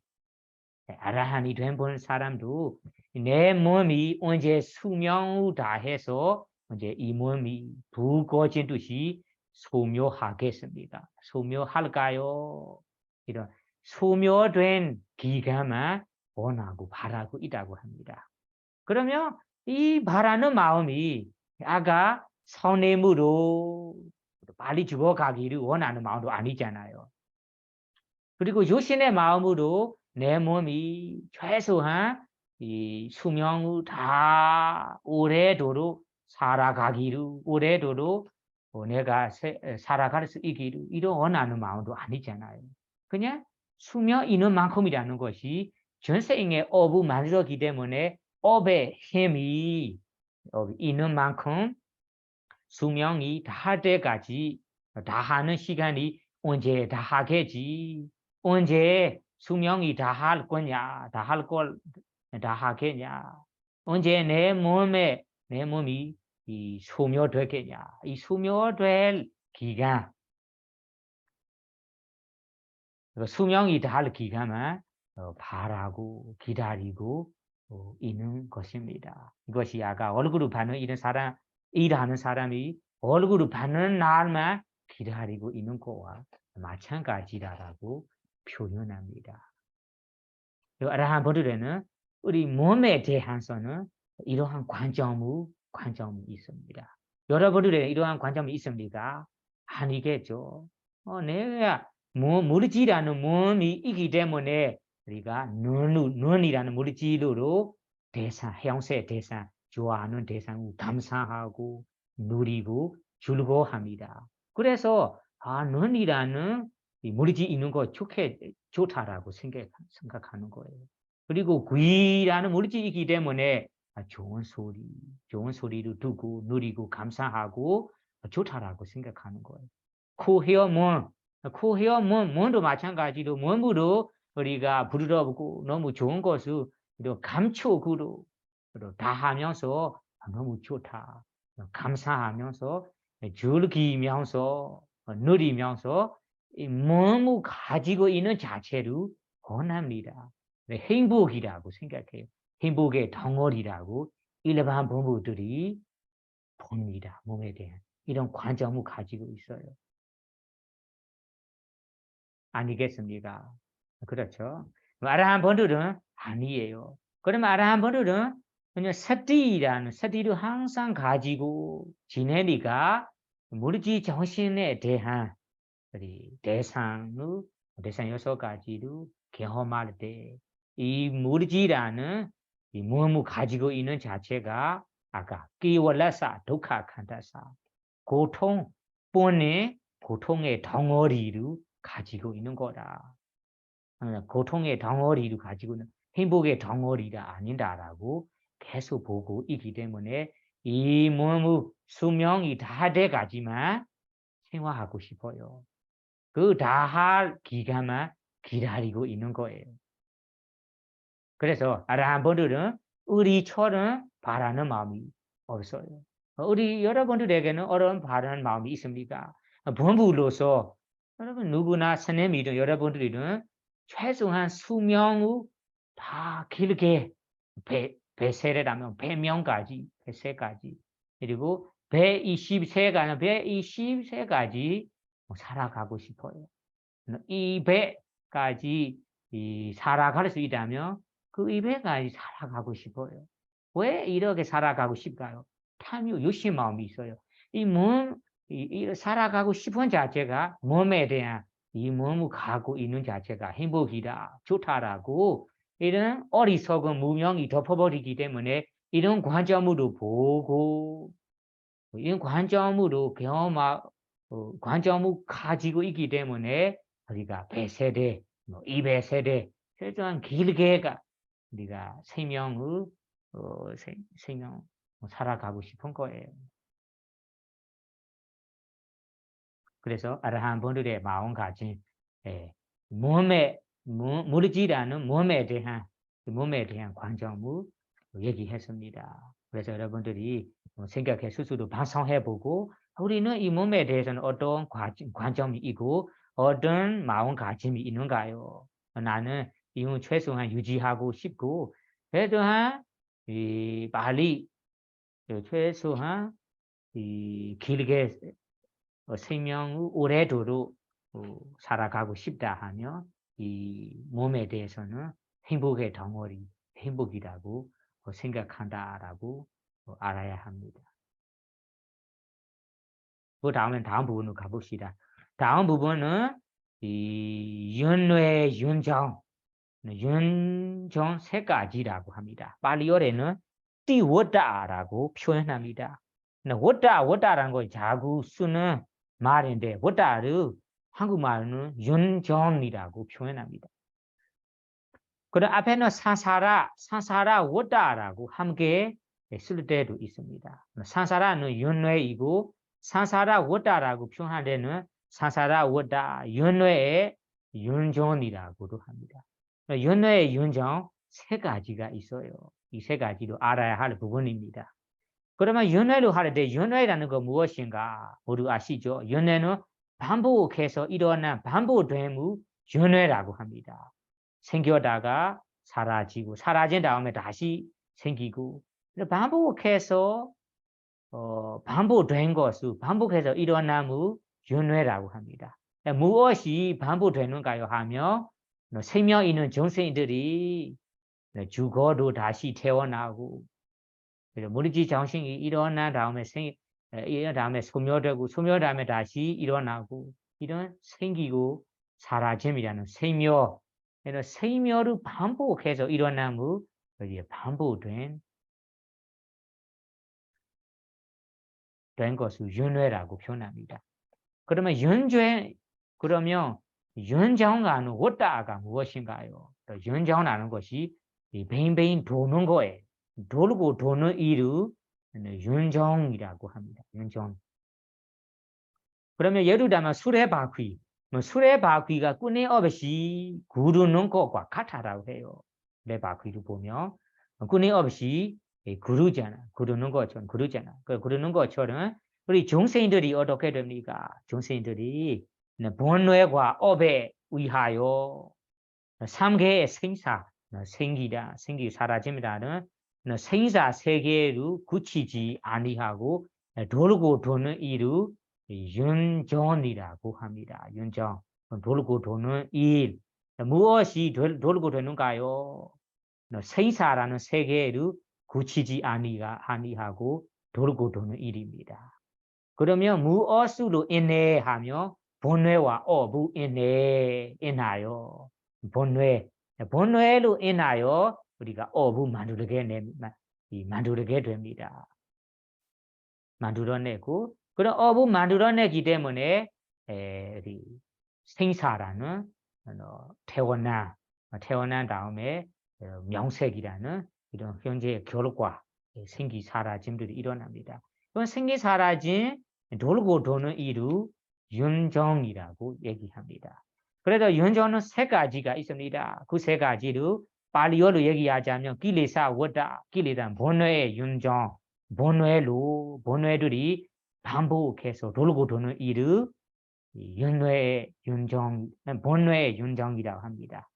Speaker 1: 아라한이 된 사람도 내 몸이 언제 수명을 다해서 언제 이 몸이 불거진 듯이 소묘하겠습니까? 소묘할까요? 이런 소묘된 기간만 원하고 바라고 있다고 합니다. 그러면 이 바라는 마음이 아까 선행으로 빨리 죽어가기를 원하는 마음도 아니잖아요. 그리고 유신의 마음으로 내 몸이 최소한 이 수명을 다 오래도록 살아가기를 오래도록 내가 살아갈 수 있기를 이런 원하는 마음도 아니잖아요. 그냥 수명 있는 만큼이라는 것이 전생의 업을 만들었기 때문에 업의 힘이 있는 만큼 수명이 다 할 때까지 다 하는 시간이 언제 다 하겠지. 언제 수명이 다 할 거냐. 다 할 걸 다 하겠냐. 언제 내 몸이 이 소멸되겠냐. 이 소멸될 기간 수명이 다 할 기간만 바라고 기다리고 있는 것입니다. 이것이 아까 얼굴을 받는 일하는 사람이 얼굴을 받는 날만 기다리고 있는 것과 마찬가지라고 표현합니다. 아라한 분들에는 우리 몸에 대해서는 이러한 관점이 있습니다. 여러분들의 이러한 관점이 있습니까? 아니겠죠. 내가 물질이라는 몸이 있기 때문에 우리가 눈이라는 물질로 대상, 형세 대상, 좋아하는 대상을 감상하고 누리고 즐거워합니다. 그래서 눈이라는 이 물질 있는 거 좋다라고 생각하는 거예요. 그리고 귀라는 물질이기 때문에 좋은 소리를 듣고 누리고 감상하고 좋다라고 생각하는 거예요. 문도 마찬가지로 문으로 우리가 부드럽고 너무 좋은 것을 감촉으로 다 하면서 너무 좋다. 감사하면서 즐기면서 누리면서 이 몸을 가지고 있는 자체를 원합니다. 행복이라고 생각해요. 행복의 덩어리라고 일반 부부들이 봅니다. 몸에 대한 이런 관점을 가지고 있어요. 아니겠습니까? 그렇죠. 아라한 분들은 아니에요. 그러면 아라한 분들은 그냥 서티를 항상 가지고 지내니까 물질 정신에 대한 대상 6가지를 경험할 때 이 물질이라는 이 몸을 가지고 있는 자체가 아까 끼월라사 독하칸다사 고통의 덩어리를 가지고 있는 거다. 고통의 덩어리를 가지고 있는 행복의 덩어리가 아니다라고 계속 보고 있기 때문에 이 몸의 수명이 다 돼가지만 생활하고 싶어요. 그 다 할 기간만 기다리고 있는 거예요. 그래서 아라한 분들은 우리처럼 바라는 마음이 없어요. 우리 여러분들에게는 어려운 바라는 마음이 있습니까? 부모로서 여러분 누구나 스님이든 여러분들이든 최소한 수명을 다 길게 100세라면 100명까지 100세까지 그리고 120세가 120세까지 살아가고 싶어요. 200까지 살아갈 수 있다면 그 200까지 살아가고 싶어요. 왜 이렇게 살아가고 싶을까요? 탐욕, 욕심 마음이 있어요. 살아가고 싶은 자체가 몸에 대한 이 몸을 갖고 있는 자체가 행복이다, 좋다라고 이런 어리석은 무명이 덮어버리기 때문에 이런 관점으로 보고 이런 관점으로 관점을 가지고 있기 때문에 우리가 100세대, 200세대 최소한 길게가 우리가 생명 살아가고 싶은 거예요. 그래서 아라한 분들의 마음가짐, 물질이라는 몸에 대한 관점을 얘기했습니다. 그래서 여러분들이 생각해 스스로 반성해보고 우리는 이 몸에 대해서는 어떤 관점이 있고 어떤 마음가짐이 있는가요? 나는 이건 최소한 유지하고 싶고 최소한 빨리 최소한 길게 생명을 오래도록 살아가고 싶다 하면 이 몸에 대해서는 행복의 덩어리, 행복이라고 생각한다라고 알아야 합니다. 그 다음엔 다음 부분으로 가봅시다. 다음 부분은 이 윤회, 윤정 3가지라고 합니다. 발리어에는 띠워다라고 표현합니다. 워다라는 거 자꾸 쓰는 말인데 워다를 한국말로는 윤정이라고 표현합니다. 그럼 앞에는 산사라 워다라고 함께 쓸 때도 있습니다. 산사라는 윤회이고 산사라 워다라고 표현할 때는 산사라 워다 윤회의 윤정이라고도 합니다. 윤회의 윤정 3가지가 있어요. 이 3가지도 알아야 할 부분입니다. 그러면 윤회로 할 때 윤회라는 거 무엇인가 모두 아시죠? 윤회는 반복해서 일어난 반복됨을 윤회라고 합니다. 생겼다가 사라지고 사라진 다음에 다시 생기고 반복해서 반복된 것을 반복해서 일어남을 윤회라고 합니다. 무엇이 반복되는가요 하면 생명 있는 정생들이 죽어도 다시 태어나고 물질 정신이 일어난 다음에 소멸되고 소멸 다음에 다시 일어나고 이런 생기고 사라짐이라는 생멸을 반복해서 일어남을 여기 반복된 된 것을 윤회라고 표현합니다. 그러면 그러면 윤정하는 왔다가 무엇인가요? 윤정하는 것이 뱅뱅 도는 거예요. 돌고 도는 일을 윤정이라고 합니다. 윤정. 그러면 예를 들면 수레바퀴, 수레바퀴가 꾼의 없이 구르는 것과 같다라고 해요. 수레바퀴를 보면 꾼의 없이 구르는 것처럼 구르잖아. 구르는 것처럼 우리 중생들이 어떻게 됩니까? 중생들이 본뇌과 업에 의하여 3개의 생사, 생기 사라짐이라는 생사 세계를 굳히지 아니하고 돌고 도는 일을 윤정이라고 합니다. 윤정. 돌고 도는 일. 무엇이 돌고 도는가요? 생사라는 세계를 굳히지 아니하고 돌고 도는 일입니다. 그러면 무엇으로 인해하며 본뇌와 어부 인하여 본뇌로 인하여 우리가 어부 만들게 됩니다. 만들어내고 그런 어부 만들어내기 때문에 생사라는 태어난 다음에 명색이라는 이런 현재의 결과 생기 사라짐들이 일어납니다. 그건 생기 사라짐 돌고 도는 이루 윤정이라고 얘기합니다. 그래서 윤정은 세 가지가 있습니다. 그 세 가지를 발리어로 얘기하자면 기레사 워다, 기레란 본뇌의 윤정, 본뇌들이 반복해서 돌고 도는 일을 본뇌의 윤정이라고 합니다.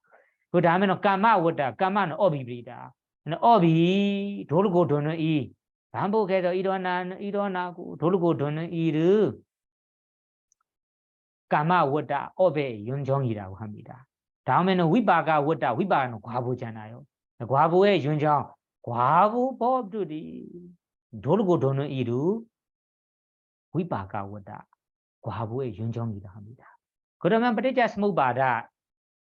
Speaker 1: 그 다음에는 까마워다, 까마는 업입니다. 업이 돌고 도는 이 반복해서 일어나고 돌고 도는 일을 까마워다, 업의 윤정이라고 합니다. 다음에는 위바가워다, 위바가는 과보잖아요. 과보의 윤정, 과보법들이 돌고 도는 일을 위바가워다, 과보의 윤정이라고 합니다. 그러면ปฏิจจสมุปบาท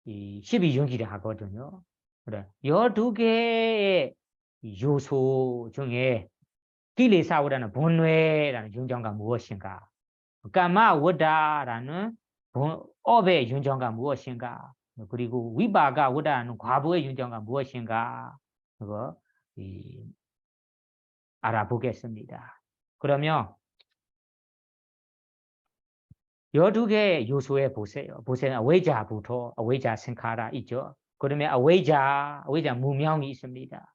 Speaker 1: 12윤기를 하거든요. 그래. 12개의 요소 중에 기레사우라는 본뇌라는 윤정가 무엇인가? 까마워다라는 업의 윤정가 무엇인가? 그리고 위바가워다는 과보의 윤정가 무엇인가? 그거 알아보겠습니다. 그러면 12개의 요소에 보세요. 어웨이자부터 어웨이자 생카라 있죠. 그러면 어웨이자 무명이 있습니다.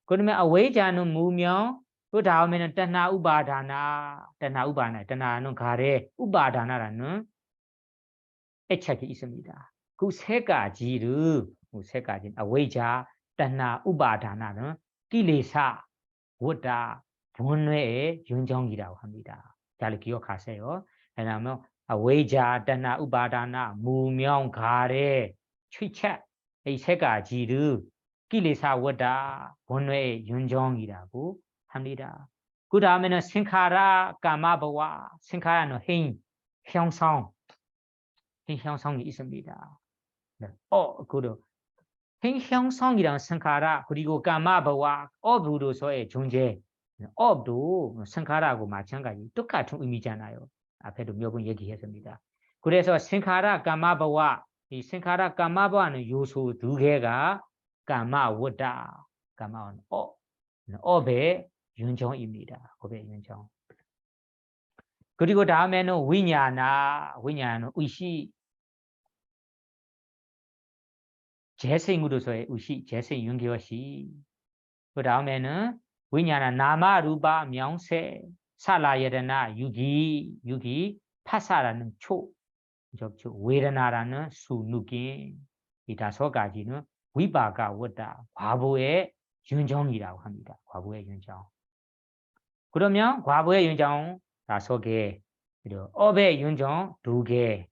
Speaker 1: 그러면 어웨이자는 무명, 그 다음에는 τဏှာ 우바다나, τဏှာ는 가래, 우바다나라는 애착이 있습니다. 그 세 가지를, 어웨이자, τဏှာ 우바다나는 기레사, 워다, 본뇌의 윤정이라고 합니다. 잘 기억하세요. 왜냐하면 어웨이자, τဏှာ 우바다나, 무명, 가래, 취책, 이 세 가지를 기레사 워다 본뇌의 윤정이라고 합니다. 그 다음에는 생카라 까마바와 생카라는 형성이 있습니다. 그리고 형성이란 생카라 그리고 까마바와 업으로서의 존재, 업도 생카라하고 마찬가지 똑같은 의미잖아요. 앞에도 몇 번 얘기했습니다. 그래서 생카라 까마바와 이 생카라 까마바는 요소 두 개가 까마워다, 까마는 업의 윤정입니다. 업의 윤정. 그리고 다음에는 위냐는 의식, 재생으로서의 의식, 재생 윤기것이. 그 다음에는 위냐나 나마루바 명세, 살라예르나 유기, 파사라는 접촉, 웨르나라는 수누긴, 이 다섯 가지는 위바가 워다, 과보의 윤정이라고 합니다. 과보의 윤정. 그러면 과보의 윤정 5개, 그리고 업의 윤정 2개,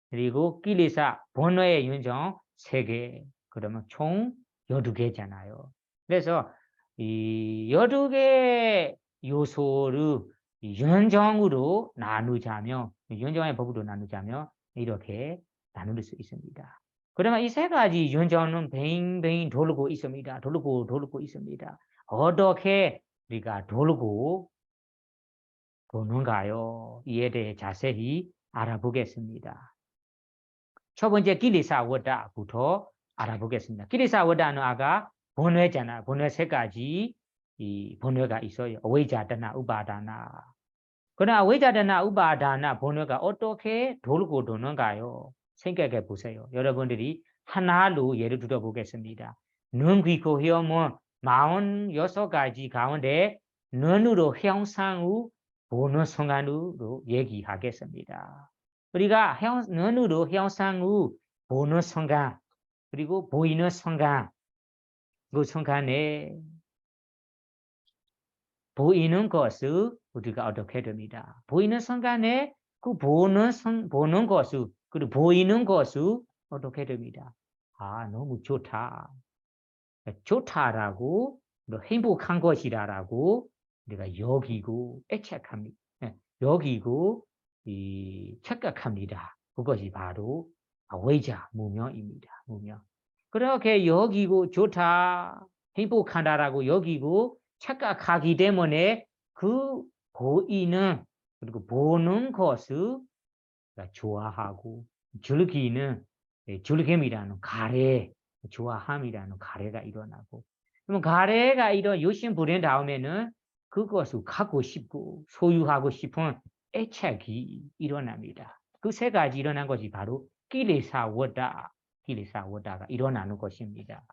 Speaker 1: 그리고 기레사 본뇌의 윤정 3개, 그러면 총 12개잖아요. 그래서 이 12개 요소를 윤정으로 나누자면, 윤정의 법으로 나누자면 이렇게 나눌 수 있습니다. 그러면 이 세 가지 윤정은 뱅뱅 돌고 있습니다. 돌고 있습니다. 어떻게 우리가 돌고 보는가요? 이에 대해 자세히 알아보겠습니다. 첫 번째 기리사 워다부터 알아보겠습니다. 기리사 워다는 아까 번뇌잖아. 번뇌 세 가지 이 번뇌가 있어요. 어웨이자다나 우바다나. 그러나 어웨이자다나 우바다나 번뇌가 어떻게 돌고 도는가요? 생각해 보세요. 여러분들이 하나로 예를 들어 보겠습니다. 눈, 귀, 코, 혀, 몸 46가지 가운데 눈으로 형상 후 보는 순간으로 얘기하겠습니다. 우리가 눈으로 형상 후 보는 순간 그리고 보이는 순간 그 순간에 보이는 것을 우리가 어떻게 됩니다. 보이는 순간에 그 보는 것을 그리고 보이는 것을 어떻게 됩니다. 아 너무 좋다. 좋다라고 행복한 것이다라고 우리가 여기고 애착합니다. 여기고 이 착각합니다. 그것이 바로 외자 무명입니다. 무명. 그렇게 여기고 좋다, 행복하다라고 여기고 착각하기 때문에 그 보이는 그리고 보는 것을 좋아하고 즐김이라는 가래, 좋아함이라는 가래가 일어나고 그러면 가래가 이런 요심부린 다음에는 그것을 갖고 싶고 소유하고 싶은 애착이 일어납니다. 그 세 가지 일어난 것이 바로 기레사워다가 일어나는 것입니다.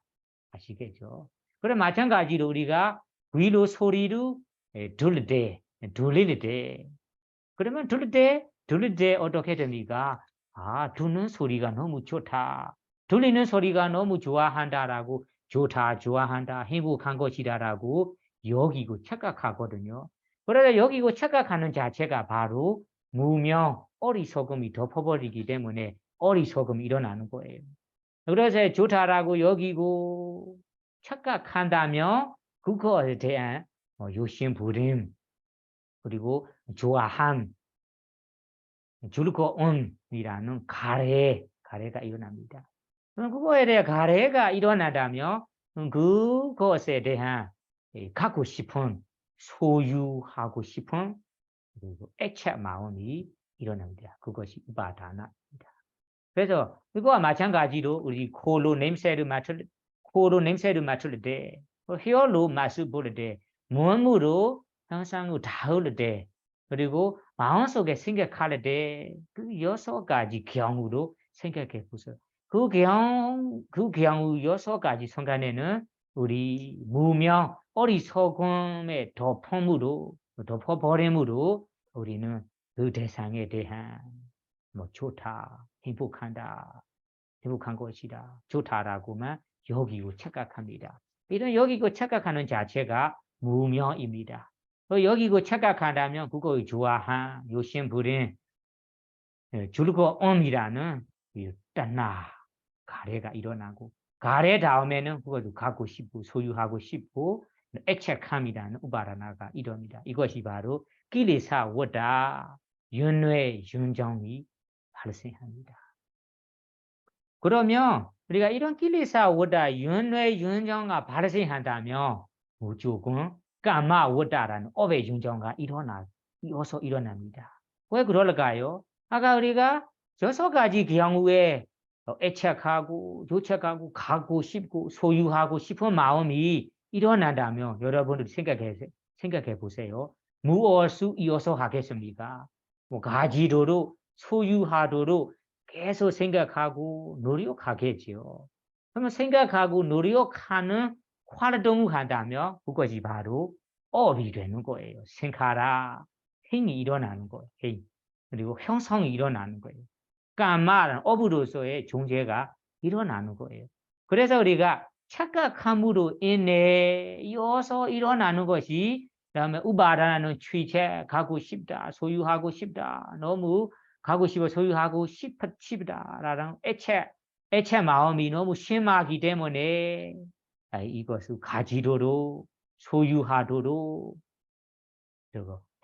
Speaker 1: 아시겠죠? 그럼 마찬가지로 우리가 귀로 소리를 들을 때 그러면 들을 때 어떻게 됩니까? 아, 듣는 소리가 너무 좋다. 들리는 소리가 너무 좋아한다라고 좋다, 좋아한다, 행복한 것이다라고 여기고 착각하거든요. 그래서 여기고 착각하는 자체가 바로 무명, 어리석음이 덮어버리기 때문에 어리석음이 일어나는 거예요. 그래서 좋다라고 여기고 착각한다면 그거에 대한 욕심부림 그리고 좋아함 즐거움이라는 가래가 일어납니다. 그거에 대해 가래가 일어나다면 그것에 대한 갖고 싶은 소유하고 싶은 그리고 애착 마음이 일어납니다. 그것이 우바다나입니다. 그래서 이거와 마찬가지로 우리 코로 냄새를 맡을 때 혀로 맛을 볼 때 몸으로 항상 닿을 때 그리고 마음속에 생각할 때 그 6가지 경우로 생각해 보세요. 그 경우 6가지 순간에는 우리 무명 어리석음의 덮어버림으로 우리는 그 대상에 대한 뭐 좋다, 행복한 것이다, 좋다라고만 여기고 착각합니다. 이런 여기고 착각하는 자체가 무명입니다. 여기고 착각한다면 그걸 좋아한 요심부린 즐거움이라는 딴나 가래가 일어나고 가래 다음에는 그것도 갖고 싶고 소유하고 싶고 애착함이라는 우바라나가 이럽니다. 이것이 바로 기레사 워다 윤회 윤정이 발생합니다. 그러면 우리가 이런 기레사 워다 윤회 윤정가 발생한다면 무조건 까마 워다라는 업의 윤정가 이어서 일어납니다. 왜 그럴까요? 아까 우리가 6가지 경우에 애착하고 조착하고 갖고 싶고 소유하고 싶은 마음이 일어난다면 여러분들 생각해 보세요. 무엇을 이어서 하겠습니까? 뭐 가지도록 소유하도록 계속 생각하고 노력하겠지요. 그러면 생각하고 노력하는 활동을 한다면 그것이 바로 업이 되는 거예요. 생카라 행이 일어나는 거예요. 행. 그리고 형성이 일어나는 거예요. 까마라는 업으로서의 존재가 일어나는 거예요. 그래서 우리가 착각함으로 인해 이어서 일어나는 것이 그다음에 우바라는 취재 가고 싶다, 소유하고 싶다, 너무 가고 싶어 소유하고 싶다라는 애착 마음이 너무 심하기 때문에 이것을 가지도록 소유하도록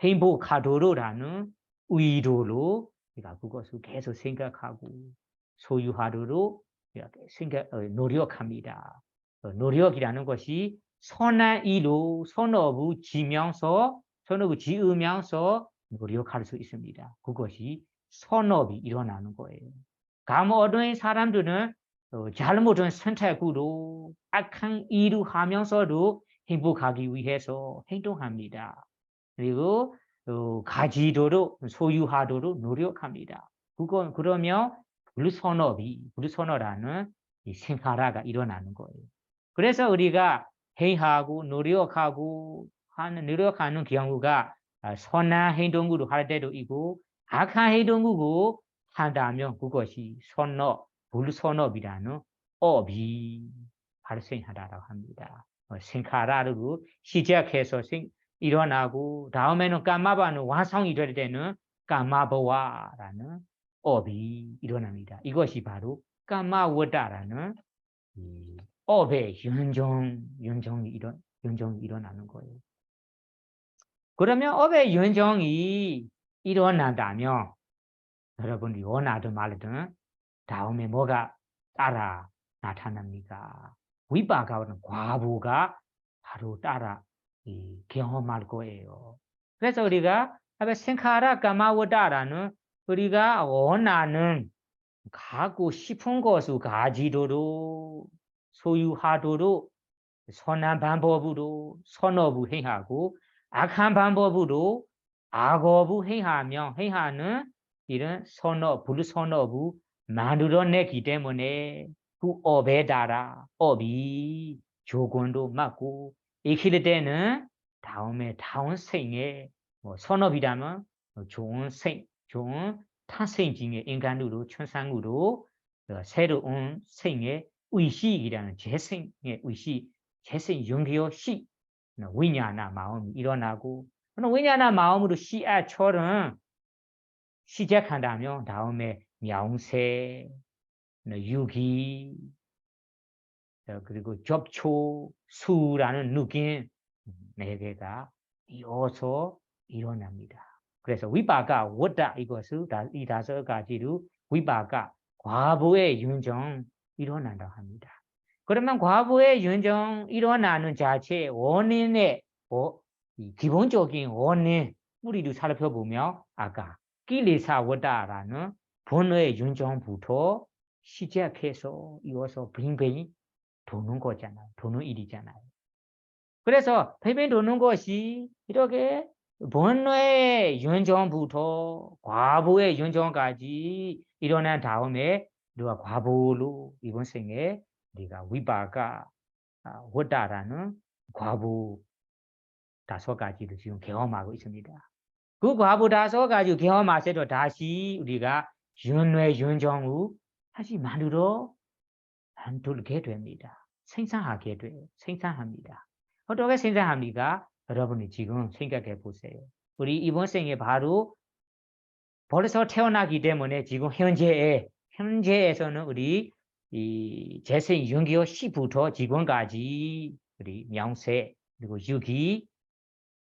Speaker 1: 행복하도록라는 의도로 우리가 그것을 계속 생각하고 소유하도록 생각 노력합니다. 노력이라는 것이 선한 이로 선업을 지면서 선업을 지으면서 노력할 수 있습니다. 그것이 선업이 일어나는 거예요. 감 어떤 사람들은 잘못된 선택으로 악한 일을 하면서도 행복하기 위해서 행동합니다. 그리고 가지도록 소유하도록 노력합니다. 그러면 불선어라는 이 생활화가 일어나는 거예요. 그래서 우리가 회의하고 노력하는 경우가 선한 행동으로 할 때도 있고 악한 행동으로 한다면 그것이 불선업이라는 업이 발생하다고 합니다. 생활화로 시작해서 일어나고 다음에는 까마바는 완성이 될 때는 까마보아라는 업이 일어납니다. 이것이 바로 까마워다라는 업의 연정이 일어나는 거예요. 그러면 업의 연정이 일어난다면 여러분이 원하든 말든 다음에 뭐가 따라 나타납니까? 위바가는 과부가 바로 따라 경험할 거예요. 그래서 우리가 생카라 까마워다라는 우리가 원하는 갖고 싶은 것을 가지도록 소유하도록 선한 방법으로 선업을 행하고 악한 방법으로 악업을 행하는 이런 불선업을 만들어내기 때문에 그 업에 따라 업이 조건도 맞고 익힐 때는 다음 생에 선업이라면 좋은 탄생징의 인간으로 천상으로 새로운 생의 의식이라는 재생의 의식, 재생 연결식 위냐나 마음이 일어나고 위냐나 마음으로 씨앗처럼 시작한다면 다음에 명세, 유기, 그리고 접촉, 수라는 느낌 4개가 이어서 일어납니다. 그래서 위바가 워다 이것을 이 5가지로 위바가 과보의 윤정 일어난다고 합니다. 그러면 과보의 윤정 일어나는 자체 원인의 기본적인 원인 우리도 살펴보면 아까 끼리사 워다라는 번호의 윤정부터 시작해서 이어서 빙빙 도는 거잖아요. 도는 일이잖아요. 그래서 빙빙 도는 것이 이렇게 번뇌의 윤정부터 과보의 윤정까지 일어난 다음에 우리가 과보로 이번 생에 우리가 위바가 워다라는 과보 5가지를 지금 경험하고 있습니다. 그 과보 5가지 경험하세도 다시 우리가 윤회 윤정을 다시 만들게 됩니다. 생산합니다. 어떻게 생산합니까? 여러분이 지금 생각해 보세요. 우리 이번 생에 바로 벌써 태어나기 때문에 지금 현재에서는 우리 이 재생 연기어 10부터 지금까지 우리 명세 그리고 유기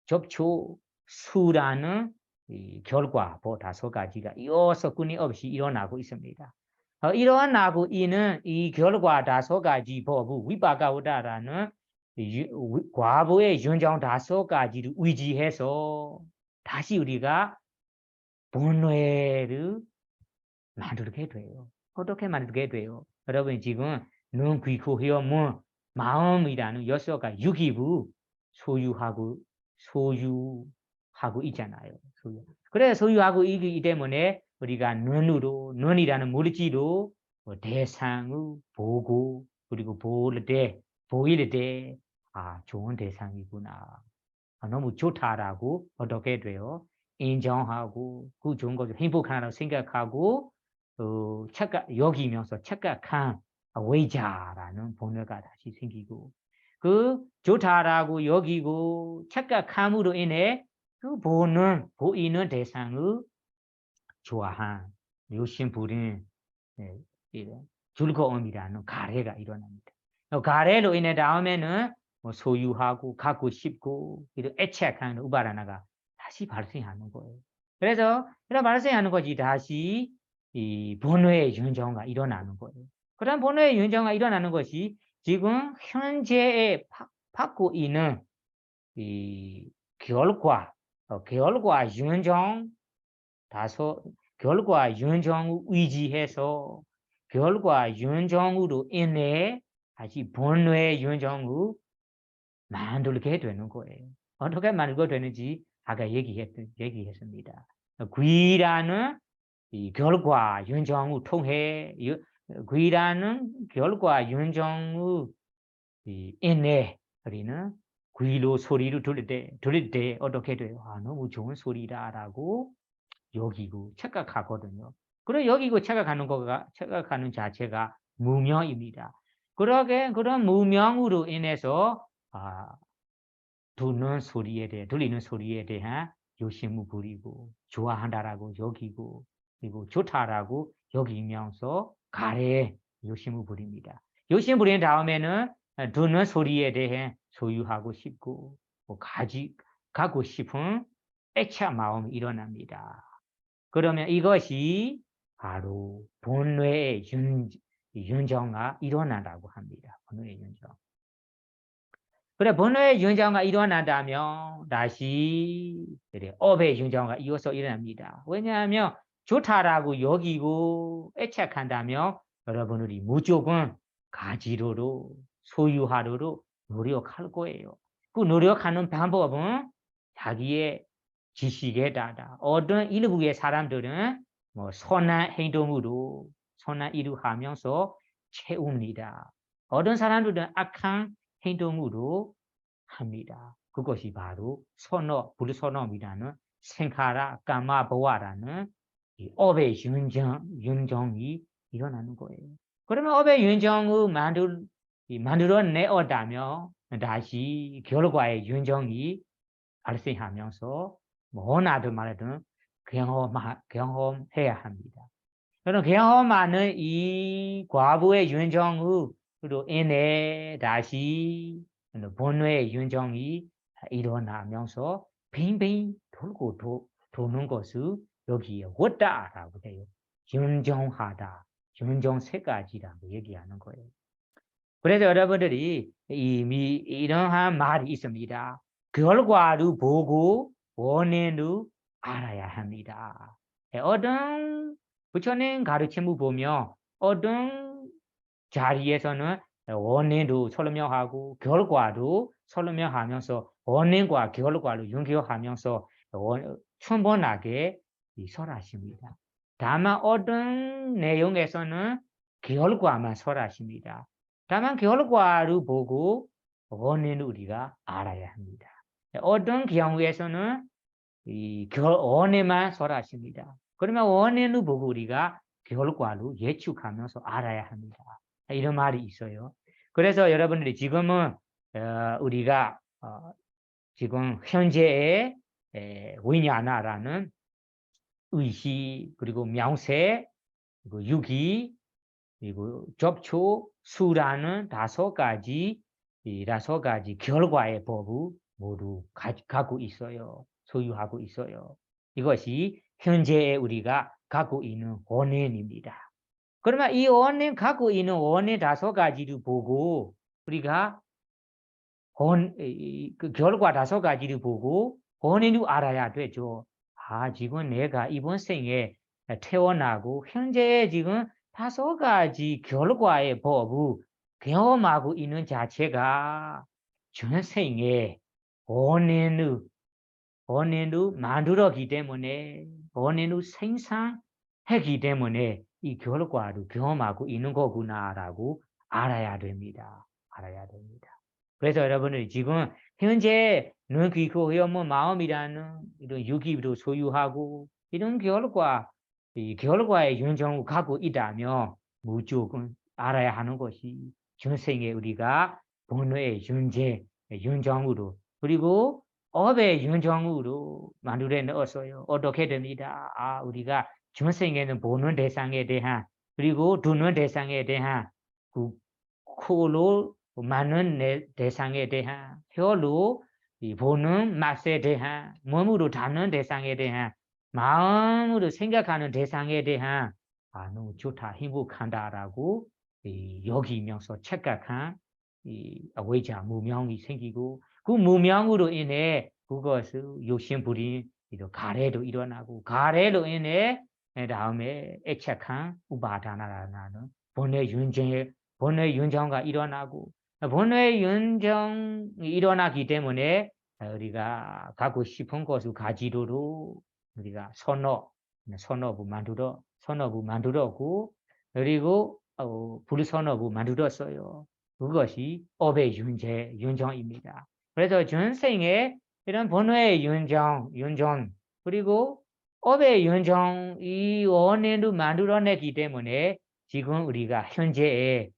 Speaker 1: 접촉 수라는 이 결과보 5가지가 이어서 끊임없이 일어나고 있습니다. 일어나고 있는 이 결과 5가지 법을 위바가우다라는 과보의 윤정 5가지를 의지해서 다시 우리가 번뇌를 만들게 돼요. 어떻게 만들게 돼요? 여러분 지금 눈, 귀, 코, 혀, 문, 마음이라는 6가 유기부 소유하고 있잖아요. 그래서 소유하고 있기 때문에 우리가 눈이라는 물질로 대상을 보고 그리고 보일 때 좋은 대상이구나. 너무 좋다라고 어떻게 돼요? 인정하고 그 좋은 것을 행복하다고 생각하고 여기면서 착각한 외자라는 번뇌가 다시 생기고 그 좋다라고 여기고 착각함으로 인해 그 보이는 대상을 좋아한 요심부린 즐거움이라는 가래가 일어납니다. 가래로 인해 다음에는 소유하고 갖고 싶고 이런 애착하는 우바라나가 다시 발생하는 거예요. 그래서 이런 발생하는 것이 다시 이 번뇌의 윤정가 일어나는 거예요. 그런 본래의 윤정화가 일어나는 것이 지금 현재에 받고 있는 이 결과, 결과 윤정 다소 결과 윤정 의지해서 결과 윤정으로 인해 다시 본래 윤정으로 만들게 되는 거예요. 어떻게 만들게 되는지 아까 얘기했습니다. 귀라는 이 결과 윤정을 통해 귀라는 결과 윤정의 인내 우리는 귀로 소리를 들을 때 어떻게 돼요? 아, 너무 좋은 소리다라고 여기고 착각하거든요. 그래 여기고 착각하는 자체가 무명입니다. 그런 무명으로 인해서 들리는 소리에 대한 욕심을 부리고 좋아한다라고 여기고 그리고 좋다라고 여기면서 가래 욕심을 부립니다. 욕심 부린 다음에는 듣는 소리에 대해 소유하고 싶고 갖고 싶은 애착 마음이 일어납니다. 그러면 이것이 바로 본뇌의 윤정화 일어난다고 합니다. 본뇌의 윤정. 그래 본래의 윤정화가 일어난다면 다시 업의 윤정화가 이어서 일어납니다. 왜냐하면 좋다라고 여기고 애착한다면 여러분들이 무조건 가지로도 소유하도록 노력할 거예요. 그 노력하는 방법은 자기의 지식에 따라 어떤 일부의 사람들은 뭐 선한 행동으로 선한 일을 하면서 채웁니다. 어떤 사람들은 악한 행동으로 합니다. 그것이 바로 불선업이라는 생카라 까마보아라는 업의 윤정이 일어나는 거예요. 그러면 업의 윤정을 만들어내었다면 다시 결과의 윤정이 발생하면서 원하든 말하든 경험해야 합니다. 그럼 경험하는 이 과부의 윤정으로 인해 다시 본뇌의 윤정이 일어나면서 빙빙 돌고 도는 것을 여기에 왔다라고 해요. 윤정하다, 윤정 세 가지라고 얘기하는 거예요. 그래서 여러분들이 이미 이러한 말이 있습니다. 결과를 보고 원인을 알아야 합니다. 어떤 부처님 가르침을 보면 어떤 자리에서는 원인도 설명하고 결과도 설명하면서 원인과 결과를 연결하면서 충분하게 설하십니다. 다만 어떤 내용에서는 결과만 설하십니다. 다만 결과를 보고 원인을 우리가 알아야 합니다. 어떤 경우에서는 원인만 설하십니다. 그러면 원인을 보고 우리가 결과를 예측하면서 알아야 합니다. 이런 말이 있어요. 그래서 여러분들이 지금은 우리가 지금 현재의 위냐나라는 의시 그리고 명세 그리고 유기 그리고 접촉 수라는 다섯 가지 결과의 법을 모두 갖고 있어요. 소유하고 있어요. 이것이 현재에 우리가 갖고 있는 원인입니다. 그러면 이 원인 갖고 있는 원인 다섯 가지를 보고 우리가 그 결과 다섯 가지를 보고 원인을 알아야 되죠. 지금 내가 이번 생에 태어나고 현재에 지금 다섯 가지 결과의 법을 경험하고 있는 자체가 전생에 원인을 만들었기 때문에 원인을 생산했기 때문에 이 결과를 경험하고 있는 거구나라고 알아야 됩니다. 알아야 됩니다. 그래서 여러분들 지금 현재 눈, 귀, 코, 혀, 마음이라는 이런 유기로 소유하고 이런 이 결과의 윤정을 갖고 있다면 무조건 알아야 하는 것이 전생에 우리가 본래의 윤정으로 그리고 업의 윤정으로 만들어 넣었어요. 어떻게 됩니다? 우리가 전생에는 보는 대상에 대한 그리고 듣는 대상에 대한 그 코로 많은 대상에 대한 혀로 보는 맛에 대한 몸으로 닿는 대상에 대한 마음으로 생각하는 대상에 대한 너무 좋다 행복한다라고 여기면서 착각한 어웨자 무명이 생기고 그 무명으로 인해 그것을 욕심부린 가래도 일어나고 가래로 인해 다음에 애착한 우바다나라는 본의 윤정가 일어나고 본의 윤정이 일어나기 때문에 우리가 갖고 싶은 것을 가지도록 우리가 선어부 만들었고 그리고 불선어부 만들었어요. 그것이 업의 윤정입니다. 그래서 전생에 이런 본의 윤정 그리고 업의 윤정 이 원인도 만들어냈기 때문에 지금 우리가 현재의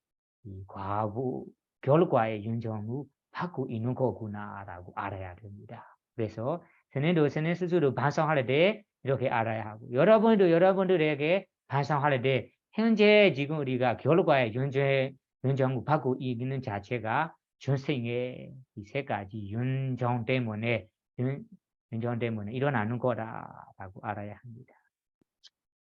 Speaker 1: 이 과부 결과의 윤정을 받고 있는 거구나라고 알아야 됩니다. 그래서 선생 스스로 반성할 때 이렇게 알아야 하고 여러분도 여러분들에게 반성할 때 현재 지금 우리가 결과의 윤정을 받고 있는 자체가 전생의 이 세 가지 윤정 때문에 일어나는 거다라고 알아야 합니다.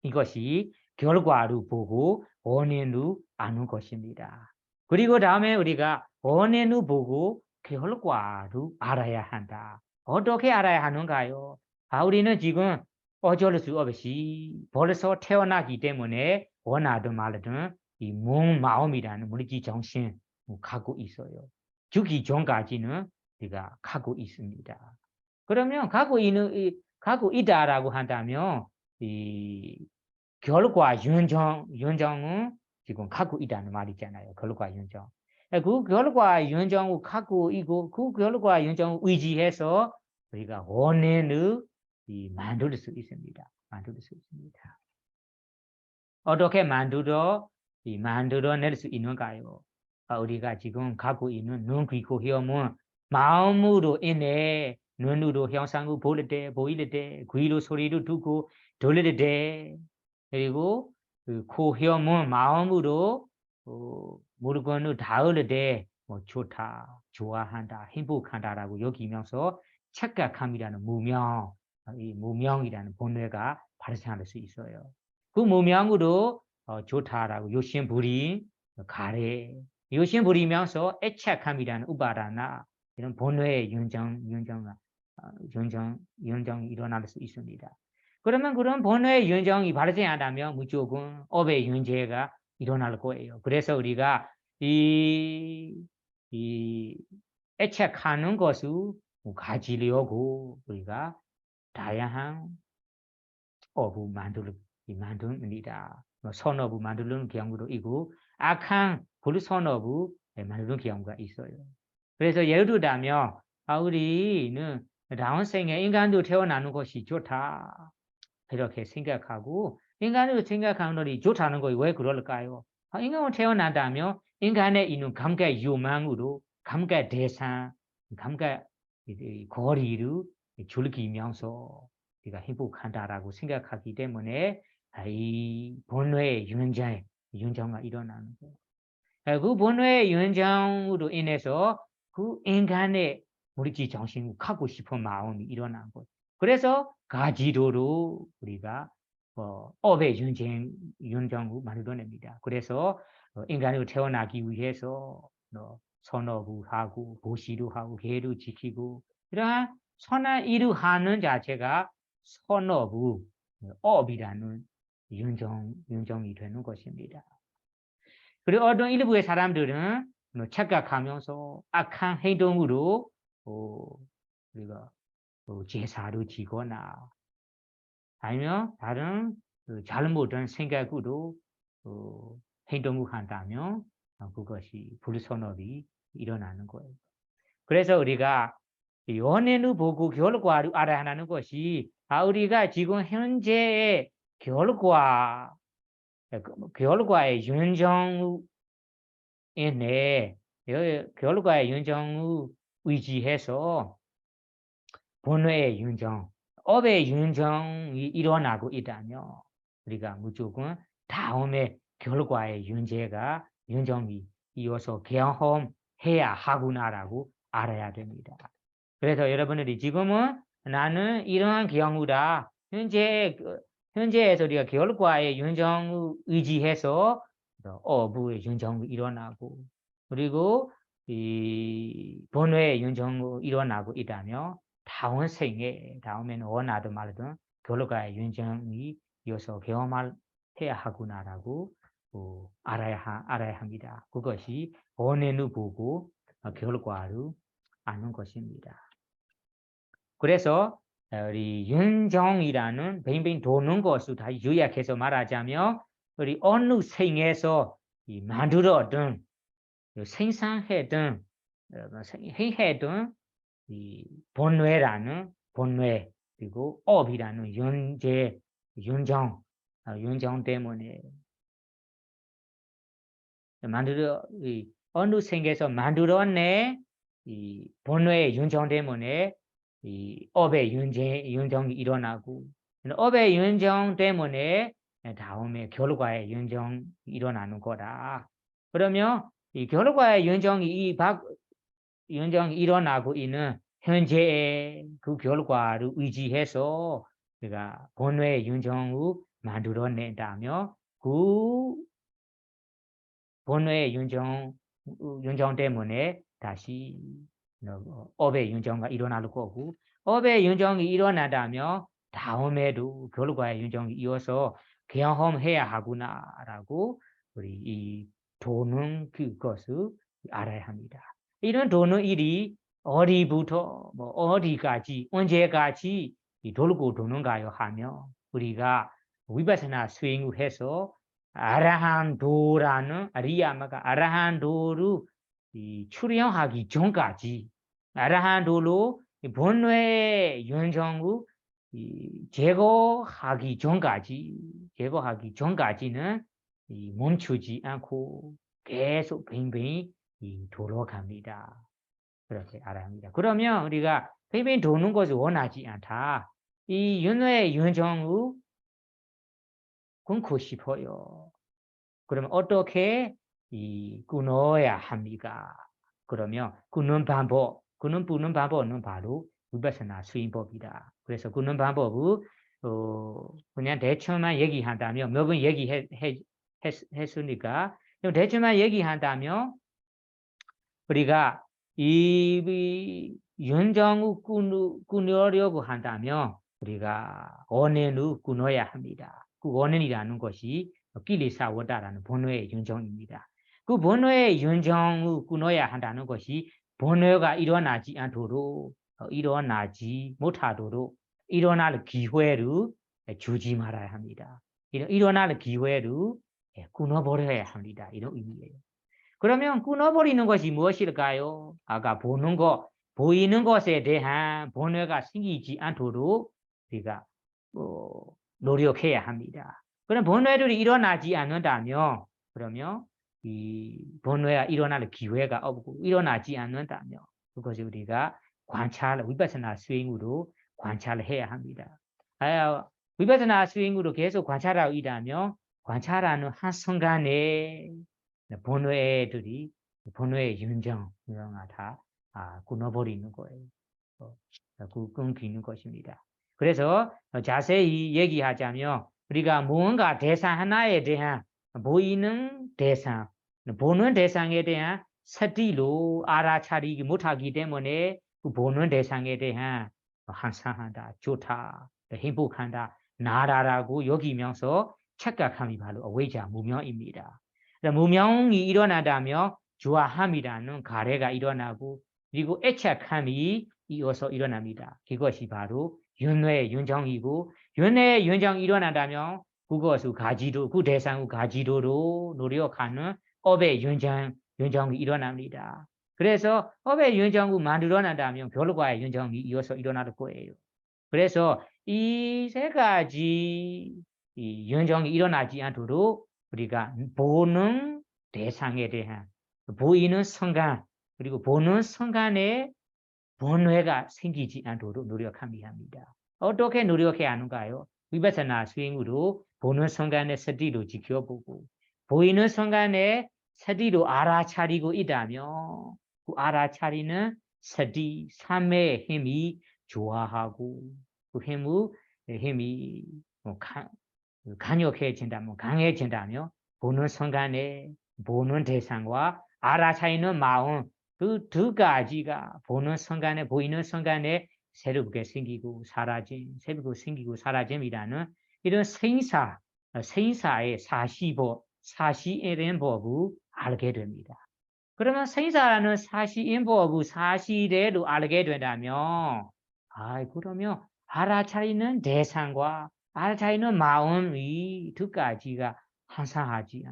Speaker 1: 이것이 결과로 보고 원인으로 아는 것입니다. 그리고 다음에 우리가 원인을 보고 결과로 알아야 한다. 어떻게 알아야 하는가요? 우리는 지금 어쩔 수 없이 벌써 태어나기 때문에 원하든 말든 이 마음이라는 물질 정신 갖고 있어요. 죽기 전까지는 우리가 갖고 있습니다. 그러면 갖고 있다라고 한다면 이 결과 윤정은 지금 갖고 있다는 말이잖아요. 결과 윤정. 그 결과 윤정을 갖고 있고 그 결과 윤정을 의지해서 우리가 원인을 만들 수 있습니다. 어떻게 만들어낼 수 있는가요? 우리가 지금 갖고 있는 눈, 귀, 코, 혀는 마음으로 인해 눈으로 형상을 보일 때, 귀로 소리를 듣고 들릴 때, 그리고 그 코, 혀는 마음으로 물건을 닿을 때 좋다, 좋아한다, 행복한다라고 여기면서 착각함이라는 무명이라는 본뇌가 발생할 수 있어요. 그 무명으로 좋다라고 욕심 부린 가래, 욕심 부리면서 애착함이라는 우바라나 이런 본뇌의 윤정이 일어날 수 있습니다. 그러면 그런 본뇌의 윤정이 발생한다면 무조건 업의 윤재가 일어날 거예요. 그래서 우리가 이 애착하는 것을 가지려고 우리가 다양한 업을 만듭니다. 선업을 만드는 경우도 있고 악한 불선업을 만드는 경우가 있어요. 그래서 예를 들자면 우리는 다음 생에 인간도 태어나는 것이 좋다 이렇게 생각하고 인간으로 생각하는 것이 좋다는 것이 왜 그럴까요? 인간으로 태어난다면 인간에 있는 감각 욕망으로 감각 대상, 감각 거리를 즐기면서 우리가 행복한다라고 생각하기 때문에 이 본뇌의 윤정이 일어나는 거예요. 그 본뇌의 윤정으로 인해서 그 인간의 물질 정신을 갖고 싶은 마음이 일어난 거예요. 그래서 가지도로 우리가 업의 윤정을 만들어냅니다. 그래서 인간으로 태어나기 위해서 선업을 하고 보시를 하고 계를 지키고 이러한 선한 일을 하는 자체가 선업의 업이라는 윤정이 되는 것입니다. 그리고 어떤 일부의 사람들은 착각하면서 악한 행동으로 우리가 제사를 지거나 아니면 다른 잘못된 생각으로 행동을 한다면 그것이 불선업이 일어나는 거예요. 그래서 우리가 원인을 보고 결과를 알아야 하는 것이 우리가 지금 현재의 결과의 윤정에 결과의 윤정을 의지해서 본뇌의 윤정, 업의 윤정이 일어나고 있다면 우리가 무조건 다음에 결과의 윤정이 이어서 경험해야 하구나라고 알아야 됩니다. 그래서 여러분들이 지금은 나는 이러한 경우다. 현재에서 우리가 결과의 윤정을 의지해서 어부의 윤정이 일어나고 그리고 이 본회의 윤정이 일어나고 있다며 다음 생에 다음에는 원하든 말든 결과의 윤정이 이어서 경험을 해야 하구나라고 알아야 합니다. 그것이 원인을 보고 결과를 아는 것입니다. 그래서 우리 윤정이라는 뱅뱅 도는 것을 다 요약해서 말하자면 우리 어느 생에서 만들었든 생산했든 해든 이 본뇌라는 본뇌 그리고 업이라는 윤정 때문에 어느 생에서 만들어내 이 본뇌의 윤정 때문에 이 업의 윤정이 일어나고 업의 윤정 때문에 다음에 결과의 윤정이 일어나는 거다. 그러면 이 결과의 윤정이 일어나고 있는 현재의 그 결과를 의지해서 우리가 본뇌의 윤정을 만들어낸다며 그 본뇌의 윤정 때문에 다시 업의 윤정이 일어날 거고 업의 윤정이 일어나다면 다음에도 결과의 윤정이 이어서 경험해야 하구나라고 우리 이 도는 그것을 알아야 합니다. 이런 도는 일이 어디부터 뭐 어디까지 언제까지 돌고 도는가요 하며 우리가 위바사나 수행을 해서 아라한도라는 아리야마가 아라한도를 출현하기 전까지 아라한도로 본뇌의 윤정을 제거하기 전까지는 멈추지 않고 계속 뱅뱅이 돌아갑니다. 그렇게 알아야 합니다. 그러면 우리가 뱅뱅 도는 것을 원하지 않다. 이 윤회의 윤정을 끊고 싶어요. 그러면 어떻게 끊어야 합니까? 그러면 끊는 부는 방법은 바로 위파사나 수행법이다. 그래서 끊는 방법은 그냥 대충만 얘기한다면 몇 번 얘기했으니까 대충만 얘기한다면 우리가 이 윤정을 끊으려고 한다면 우리가 원인을 끊어야 합니다. 그 원인이라는 것이 끼리사워다라는 본뇌의 윤정입니다. 그 본뇌의 윤정을 끊어야 한다는 것이 본뇌가 일어나지 않도록 일어나지 못하도록 일어날 기회를 주지 말아야 합니다. 일어날 기회를 끊어버려야 합니다. 이런 의미예요. 그러면 끊어버리는 것이 무엇일까요? 아까 보이는 것에 대한 본뇌가 생기지 않도록 우리가 노력해야 합니다. 그럼 본뇌들이 일어나지 않는다면 그러면 이 본뇌가 일어날 기회가 없고 일어나지 않는다면 그것이 우리가 위파사나 수행으로 관찰을 해야 합니다. 위파사나 수행으로 계속 관찰하고 있다면 관찰하는 한 순간에 본뇌의 윤정을 다 끊어버리는 거예요. 끊기는 것입니다. 그래서 자세히 얘기하자면 우리가 무언가 대상 하나에 대한 보이는 대상, 보는 대상에 대한 스티로 알아차리지 못하기 때문에 그 보는 대상에 대한 한상한다, 좋다, 행복한다, 나라라고 여기면서 착각함이 바로 어웨이자 무명입니다. 무명이 일어나다면 좋아함이라는 가래가 일어나고 그리고 애착함이 이어서 일어납니다. 그것이 바로 윤회의 윤정이고 윤회의 윤정이 일어나다면 그것을 가지도 그 대상을 가지도록 노력하는 업의 윤정이 일어납니다. 그래서 업의 윤정을 만들어낸다면 결과의 윤정이 이어서 일어날 거예요. 그래서 이 세 가지 이 윤정이 일어나지 않도록 우리가 보는 대상에 대한 보이는 순간 그리고 보는 순간에 본뇌가 생기지 않도록 노력합니다. 어떻게 노력해야 하는가요? 위파사나 수행으로 보는 순간에 스티로 지켜보고 보이는 순간에 스티로 알아차리고 있다면 그 알아차리는 스티, 삶의 힘이 좋아하고 그 힘이 강력해진다면 강해진다면 보는 순간에 보는 대상과 알아차리는 마음 그 두 가지가 보는 순간에 보이는 순간에 새롭게 생기고 사라짐, 새롭게 생기고 사라짐이라는 이런 생사의 사시인법을 알게 됩니다. 그러면 생사라는 사시인법을 사실대로 알게 된다면, 그러면 알아차리는 대상과 알아차리는 마음이 두 가지가 항상하지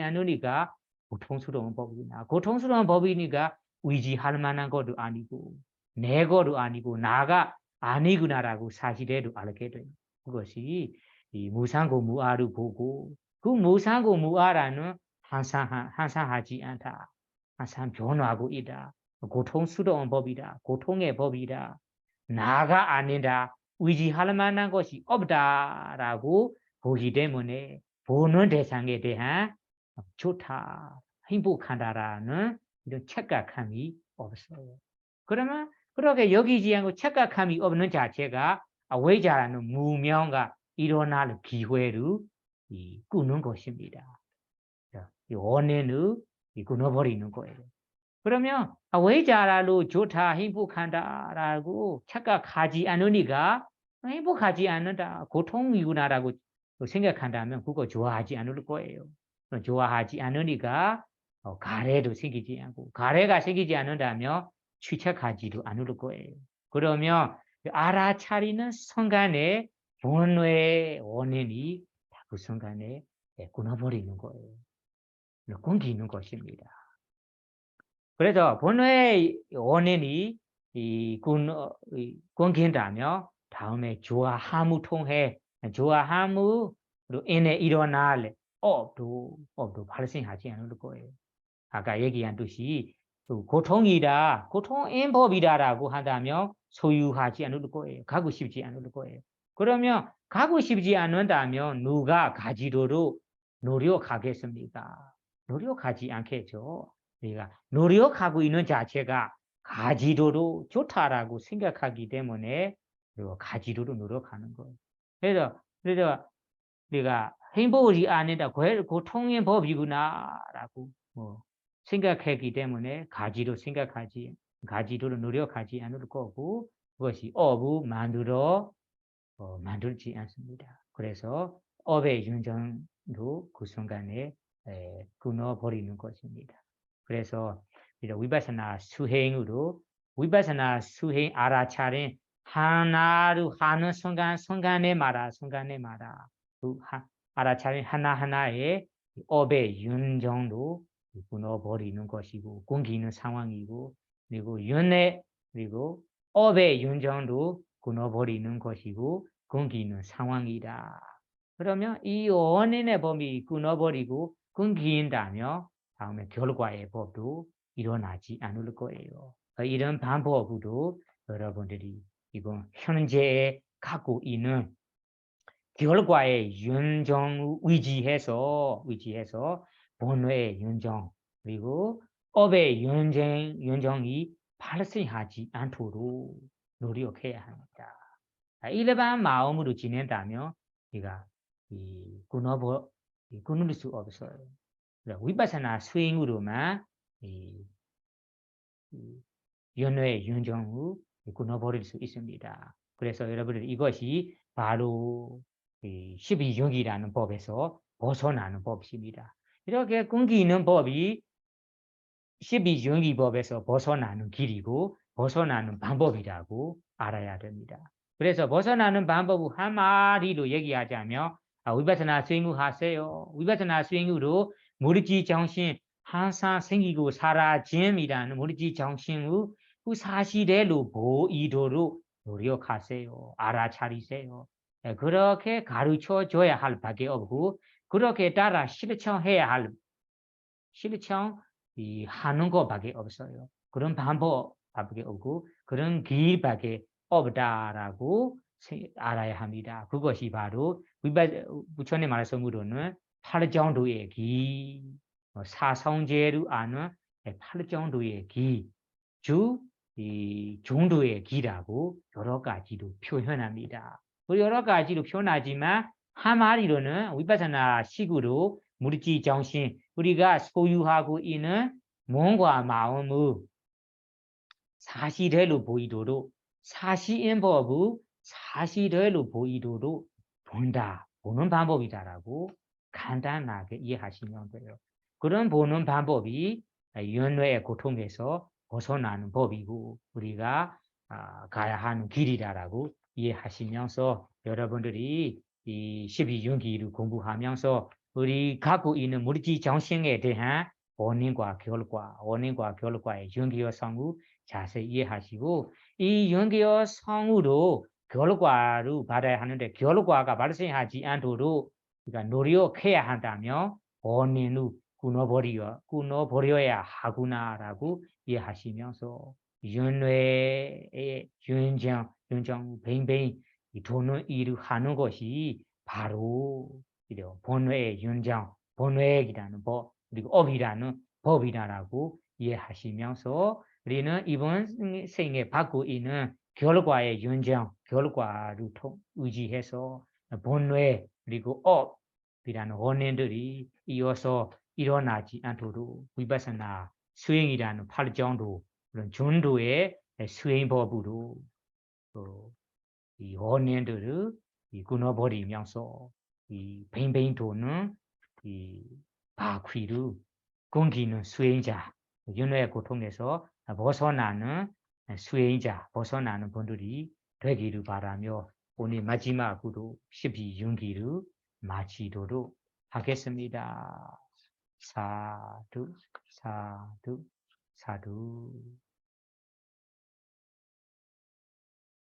Speaker 1: 않으니까 고통스러운 법이나 고통스러운 법이니까 의지할 만한 것도 아니고 내 것도 아니고 나가 아니구나라고 사실대로 알게 돼요. 그것이 이 무상고무아를 보고 그 무상고무아라는 항상하지 않다. 항상 변화하고 있다. 고통스러운 법이다. 고통의 법이다. 나가 아니다. 의지할 만한 것이 없다라고 보기 때문에 보는 대상에 대한 좋다, 행복하다라는 이런 착각함이 없어요. 그러면 그렇게 여기지 않고 착각함이 없는 자체가 외자라는 무명과 일어날 기회를 꾸는 것입니다. 이 원인을 끊어버리는 거예요. 그러면 외자라로 좋다, 행복한다라고 착각하지 않으니까 행복하지 않는다, 고통이구나라고 생각한다면 그거 좋아하지 않을 거예요. 좋아하지 않으니까 가래도 생기지 않고 가래가 생기지 않는다면 취착하지도 않을 거예요. 그러면 알아차리는 순간에 본뇌의 원인이 그 순간에 끊어버리는 거예요. 끊기는 것입니다. 그래서 본뇌의 원인이 끊긴다면 다음에 조화함을 통해 조화함으로 인해 일어날 업도 발생하지 않을 거예요. 아까 얘기한 듯이 고통이다, 고통인법이다라고 한다면 소유하지 않을 거예요. 가고 싶지 않을 거예요. 그러면 가고 싶지 않는다면 누가 가지도록 노력하겠습니까? 노력하지 않겠죠. 우리가 노력하고 있는 자체가 가지도록 좋다라고 생각하기 때문에 가지도록 노력하는 거예요. 그래서 우리가 행복이 아니다, 고통의 법이구나라고 생각하기 때문에 가지도록 노력하지 않을 거고 그것이 업을 만들지 않습니다. 그래서 업의 윤정도 그 순간에 끊어버리는 것입니다. 그래서 위파사나 수행으로 위파사나 수행 알아차린 하나를 하는 순간에 말아 그 알아차린 하나하나의 업의 윤정도 끊어버리는 것이고 끊기는 상황이고 그리고 그리고 업의 윤정도 끊어버리는 것이고 끊기는 상황이다. 그러면 이 원인의 범위 끊어버리고 끊긴다면 다음에 결과의 법도 일어나지 않을 거예요. 이런 방법으로 여러분들이 이건 현재에 갖고 있는 결과의 윤정 의지해서 본회의 윤정 그리고 업의 윤정이 발생하지 않도록 노력해야 합니다. 일반 마음으로 지낸다면 우리가 끊을 수 없어요. 위파사나 수행으로만 연회의 윤정을 끊어버릴 수 있습니다. 그래서 여러분들 이것이 바로 12용이라는 법에서 벗어나는 법입니다. 이렇게 끊기는 법이 12용기법에서 벗어나는 길이고 벗어나는 방법이라고 알아야 됩니다. 그래서 벗어나는 방법을 한마디로 얘기하자면 위파사나 수행을 하세요. 위파사나 수행으로 무리지 정신 항상 생기고 사라짐이라는 무리지 정신을 그 사실대로 보이도록 노력하세요. 알아차리세요. 그렇게 가르쳐줘야 할 밖에 없고 그렇게 따라 실천하는 것밖에 없어요. 그런 방법밖에 없고 그런 길밖에 없다라고 알아야 합니다. 그것이 바로 부처님 말씀으로는 8정도의 길, 사성제로 아는 8정도의 길, 이 정도의 길이라고 여러 가지로 표현합니다. 그 여러 가지로 표현하지만 한마디로는 위파사나 시구로 무리지 정신 우리가 소유하고 있는 몸과 마음을 사실대로 보이도록 사실인 법을 사실대로 보이도록 본다. 보는 방법이다라고 간단하게 이해하시면 돼요. 그런 보는 방법이 윤회의 고통에서 벗어나는 법이고 우리가 가야 하는 길이다라고 이해하시면서 여러분들이 이 12윤기를 공부하면서 우리 갖고 있는 무리지 정신에 대한 원인과 결과의 윤기와 성우 자세히 이해하시고 이 윤기와 성우로 결과를 받아야 하는데 결과가 발생하지 않도록 그러니까 노력해야 한다면 원인을 끊어버려야 하구나라고 이해하시면서 윤회의 윤정 뱅뱅 도는 일을 하는 것이 바로 본회의 윤정, 본회이라는 법 그리고 업이라는 법이다라고 이해하시면서 우리는 이번 생에 받고 있는 결과의 윤정, 결과를 의지해서 본회 그리고 업이라는 원인들이 이어서 일어나지 않도록 위파사나 수행이라는 8정도 그런 전도의 수행법으로 이 원인들을 끊어버리면서 이 뱅뱅 도는 이 바퀴를 공기는 수행자 윤회의 고통에서 벗어나는 수행자 벗어나는 분들이 되기를 바라며 오늘 마지막으로 12윤기를 마치도록 하겠습니다. 사두 사두 사두